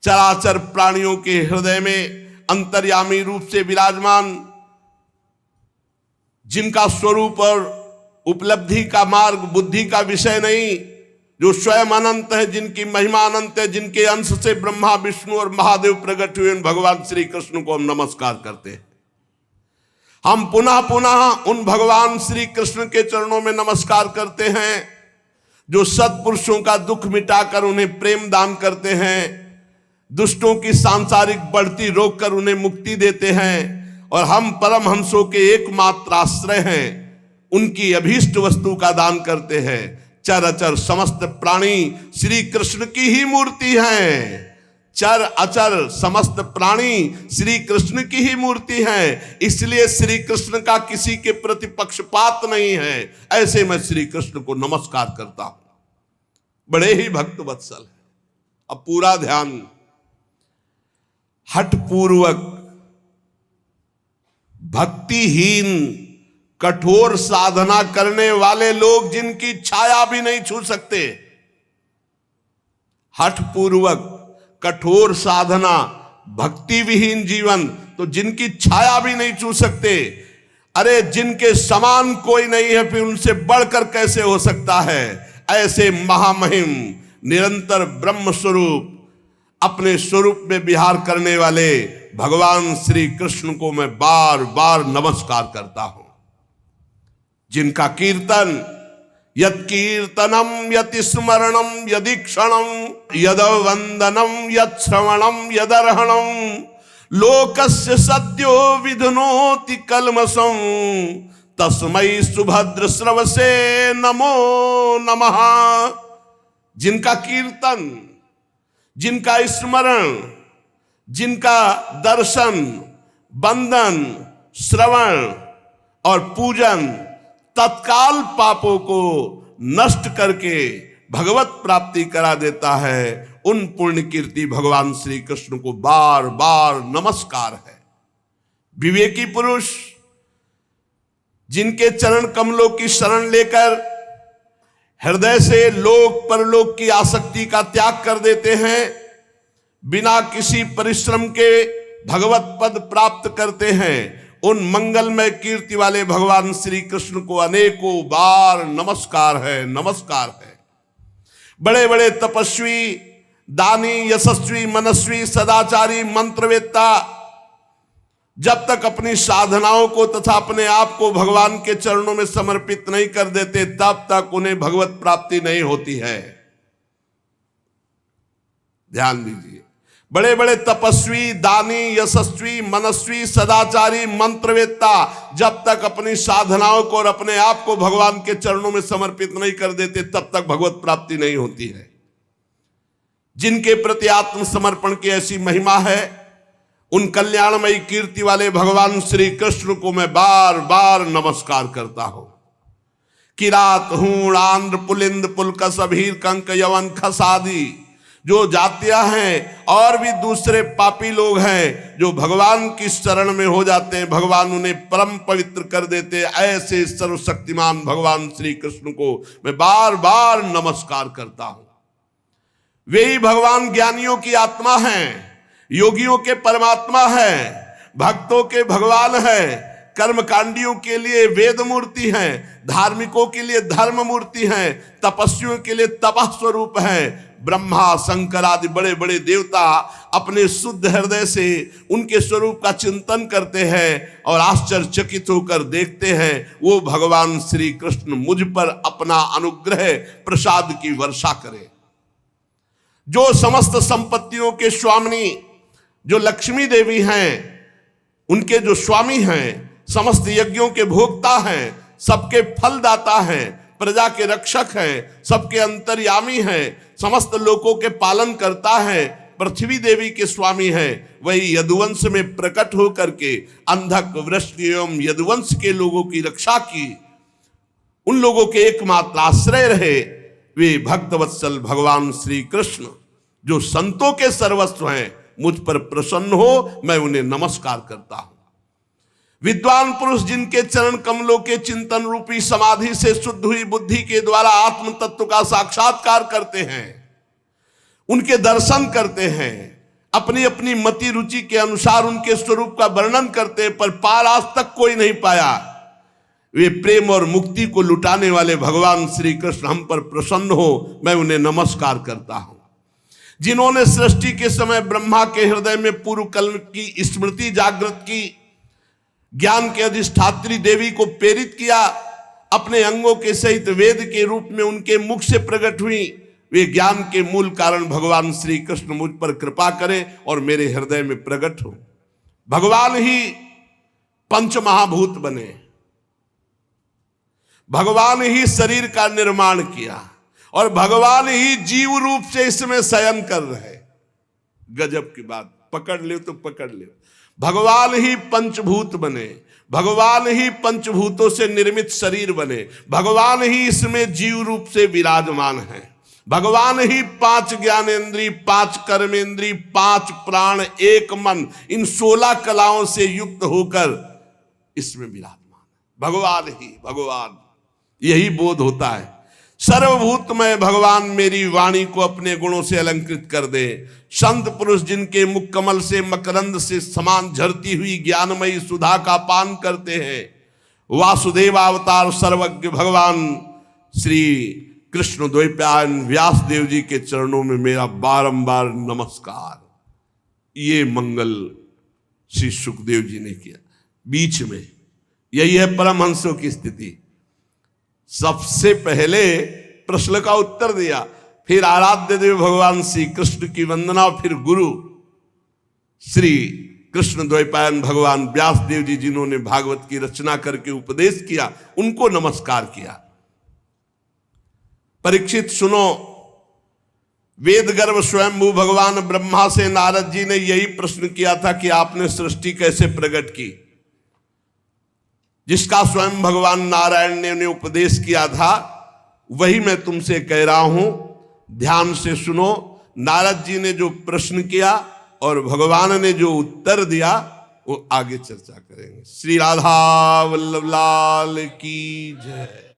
चराचर प्राणियों के हृदय में अंतर्यामी रूप से विराजमान, जिनका स्वरूप और उपलब्धि का मार्ग बुद्धि का विषय नहीं, जो स्वयं अनंत है, जिनकी महिमा अनंत है, जिनके अंश से ब्रह्मा विष्णु और महादेव प्रकट हुए, भगवान श्री कृष्ण को हम नमस्कार करते हैं। हम पुनः पुनः उन भगवान श्री कृष्ण के चरणों में नमस्कार करते हैं जो सत्पुरुषों का दुख मिटाकर उन्हें प्रेम दान करते हैं, दुष्टों की सांसारिक बढ़ती रोककर उन्हें मुक्ति देते हैं, और हम परमहंसों के एकमात्र आश्रय हैं, उनकी अभीष्ट वस्तु का दान करते हैं। चर समस्त प्राणी श्री कृष्ण की ही मूर्ति हैं। चर अचर समस्त प्राणी श्री कृष्ण की ही मूर्ति है। इसलिए श्री कृष्ण का किसी के प्रति पक्षपात नहीं है। ऐसे मैं श्री कृष्ण को नमस्कार करता हूं, बड़े ही भक्त वत्सल है। अब पूरा ध्यान, हठ पूर्वक भक्तिहीन कठोर साधना करने वाले लोग जिनकी छाया भी नहीं छू सकते, हठ पूर्वक कठोर साधना, भक्ति विहीन जीवन, तो जिनकी छाया भी नहीं छू सकते, अरे जिनके समान कोई नहीं है, फिर उनसे बढ़कर कैसे हो सकता है। ऐसे महामहिम निरंतर ब्रह्म स्वरूप अपने स्वरूप में विहार करने वाले भगवान श्री कृष्ण को मैं बार बार नमस्कार करता हूं, जिनका कीर्तन, यत् कीर्तनम यत् स्मरणम यदीक्षणम यद वंदनम यत् श्रवणम यदर्हणम लोकस्य सद्यो विधुनोति कल्मषं तस्मै सुभद्र श्रवसे नमो नमः। जिनका कीर्तन, जिनका स्मरण, जिनका दर्शन, वंदन, श्रवण और पूजन तत्काल पापों को नष्ट करके भगवत प्राप्ति करा देता है, उन पुण्य कीर्ति भगवान श्री कृष्ण को बार बार नमस्कार है। विवेकी पुरुष जिनके चरण कमलों की शरण लेकर हृदय से लोक परलोक की आसक्ति का त्याग कर देते हैं, बिना किसी परिश्रम के भगवत पद प्राप्त करते हैं, उन मंगलमय कीर्ति वाले भगवान श्री कृष्ण को अनेकों बार नमस्कार है, नमस्कार है। बड़े बड़े तपस्वी, दानी, यशस्वी, मनस्वी, सदाचारी, मंत्रवेत्ता जब तक अपनी साधनाओं को तथा अपने आप को भगवान के चरणों में समर्पित नहीं कर देते, तब तक उन्हें भगवत प्राप्ति नहीं होती है। ध्यान दीजिए, बड़े बड़े तपस्वी, दानी, यशस्वी, मनस्वी, सदाचारी, मंत्रवेत्ता जब तक अपनी साधनाओं को और अपने आप को भगवान के चरणों में समर्पित नहीं कर देते, तब तक भगवत प्राप्ति नहीं होती है। जिनके प्रति आत्मसमर्पण की ऐसी महिमा है, उन कल्याणमयी कीर्ति वाले भगवान श्री कृष्ण को मैं बार बार नमस्कार करता हूं। किरात, हूण, आंध्र, पुलिंद, पुलकस, अभीर, कंक, यवन, खस आदि जो जातियां हैं और भी दूसरे पापी लोग हैं जो भगवान की शरण में हो जाते हैं, भगवान उन्हें परम पवित्र कर देते हैं। ऐसे सर्वशक्तिमान भगवान श्री कृष्ण को मैं बार बार नमस्कार करता हूं। वे ही भगवान ज्ञानियों की आत्मा हैं, योगियों के परमात्मा है, भक्तों के भगवान है, कर्मकांडियों के लिए वेद मूर्ति हैं, धार्मिकों के लिए धर्म मूर्ति हैं, तपस्वियों के लिए तपः स्वरूप है। ब्रह्मा, शंकर आदि बड़े बड़े देवता अपने शुद्ध हृदय से उनके स्वरूप का चिंतन करते हैं और आश्चर्यचकित होकर देखते हैं वो भगवान श्री कृष्ण मुझ पर अपना अनुग्रह प्रसाद की वर्षा करें। जो समस्त संपत्तियों के स्वामिनी जो लक्ष्मी देवी हैं, उनके जो स्वामी हैं, समस्त यज्ञों के भोक्ता हैं, सबके फलदाता हैं, प्रजा के रक्षक हैं, सबके अंतर्यामी हैं, समस्त लोकों के पालन करता है, पृथ्वी देवी के स्वामी हैं, वही यदुवंश में प्रकट होकर के अंधक, वृष्ण एवं यदुवंश के लोगों की रक्षा की, उन लोगों के एकमात्र आश्रय रहे वे भक्तवत्सल भगवान श्री कृष्ण जो संतों के सर्वस्व हैं। मुझ पर प्रसन्न हो, मैं उन्हें नमस्कार करता हूं। विद्वान पुरुष जिनके चरण कमलों के चिंतन रूपी समाधि से शुद्ध हुई बुद्धि के द्वारा आत्म तत्व का साक्षात्कार करते हैं, उनके दर्शन करते हैं, अपनी अपनी मति रुचि के अनुसार उनके स्वरूप का वर्णन करते हैं, पर पार आज तक कोई नहीं पाया। वे प्रेम और मुक्ति को लुटाने वाले भगवान श्री कृष्ण हम पर प्रसन्न हो, मैं उन्हें नमस्कार करता हूं। जिन्होंने सृष्टि के समय ब्रह्मा के हृदय में पूर्व कल्प की स्मृति जागृत की, ज्ञान के अधिष्ठात्री देवी को प्रेरित किया, अपने अंगों के सहित वेद के रूप में उनके मुख से प्रकट हुई, वे ज्ञान के मूल कारण भगवान श्री कृष्ण मुझ पर कृपा करें और मेरे हृदय में प्रकट हो। भगवान ही पंच महाभूत बने, भगवान ही शरीर का निर्माण किया और भगवान ही जीव रूप से इसमें शयन कर रहे। गजब की बात, पकड़ ले तो पकड़ ले। भगवान ही पंचभूत बने, भगवान ही पंचभूतों से निर्मित शरीर बने, भगवान ही इसमें जीव रूप से विराजमान है, भगवान ही 5 ज्ञानेंद्री, 5 कर्मेंद्री, 5 प्राण, 1 मन, इन 16 कलाओं से युक्त होकर इसमें विराजमान है। भगवान ही भगवान, यही बोध होता है। सर्वभूतमय भगवान मेरी वाणी को अपने गुणों से अलंकृत कर दे। संत पुरुष जिनके मुख कमल से मकरंद से समान झरती हुई ज्ञानमयी सुधा का पान करते हैं, वासुदेव अवतार सर्वज्ञ भगवान श्री कृष्ण द्वैपायन व्यास देव जी के चरणों में मेरा बारंबार नमस्कार। ये मंगल श्री सुखदेव जी ने किया। बीच में यही है परमहंसों की स्थिति। सबसे पहले प्रश्न का उत्तर दिया, फिर आराध्य देव भगवान श्री कृष्ण की वंदना, फिर गुरु श्री कृष्ण द्वैपायन भगवान व्यास देव जी जिन्होंने भागवत की रचना करके उपदेश किया, उनको नमस्कार किया। परीक्षित सुनो, वेद गर्भ स्वयंभू भगवान ब्रह्मा से नारद जी ने यही प्रश्न किया था कि आपने सृष्टि कैसे प्रकट की, जिसका स्वयं भगवान नारायण ने उन्हें उपदेश किया था, वही मैं तुमसे कह रहा हूं। ध्यान से सुनो। नारद जी ने जो प्रश्न किया और भगवान ने जो उत्तर दिया, वो आगे चर्चा करेंगे। श्री राधा वल्लभ लाल की जय।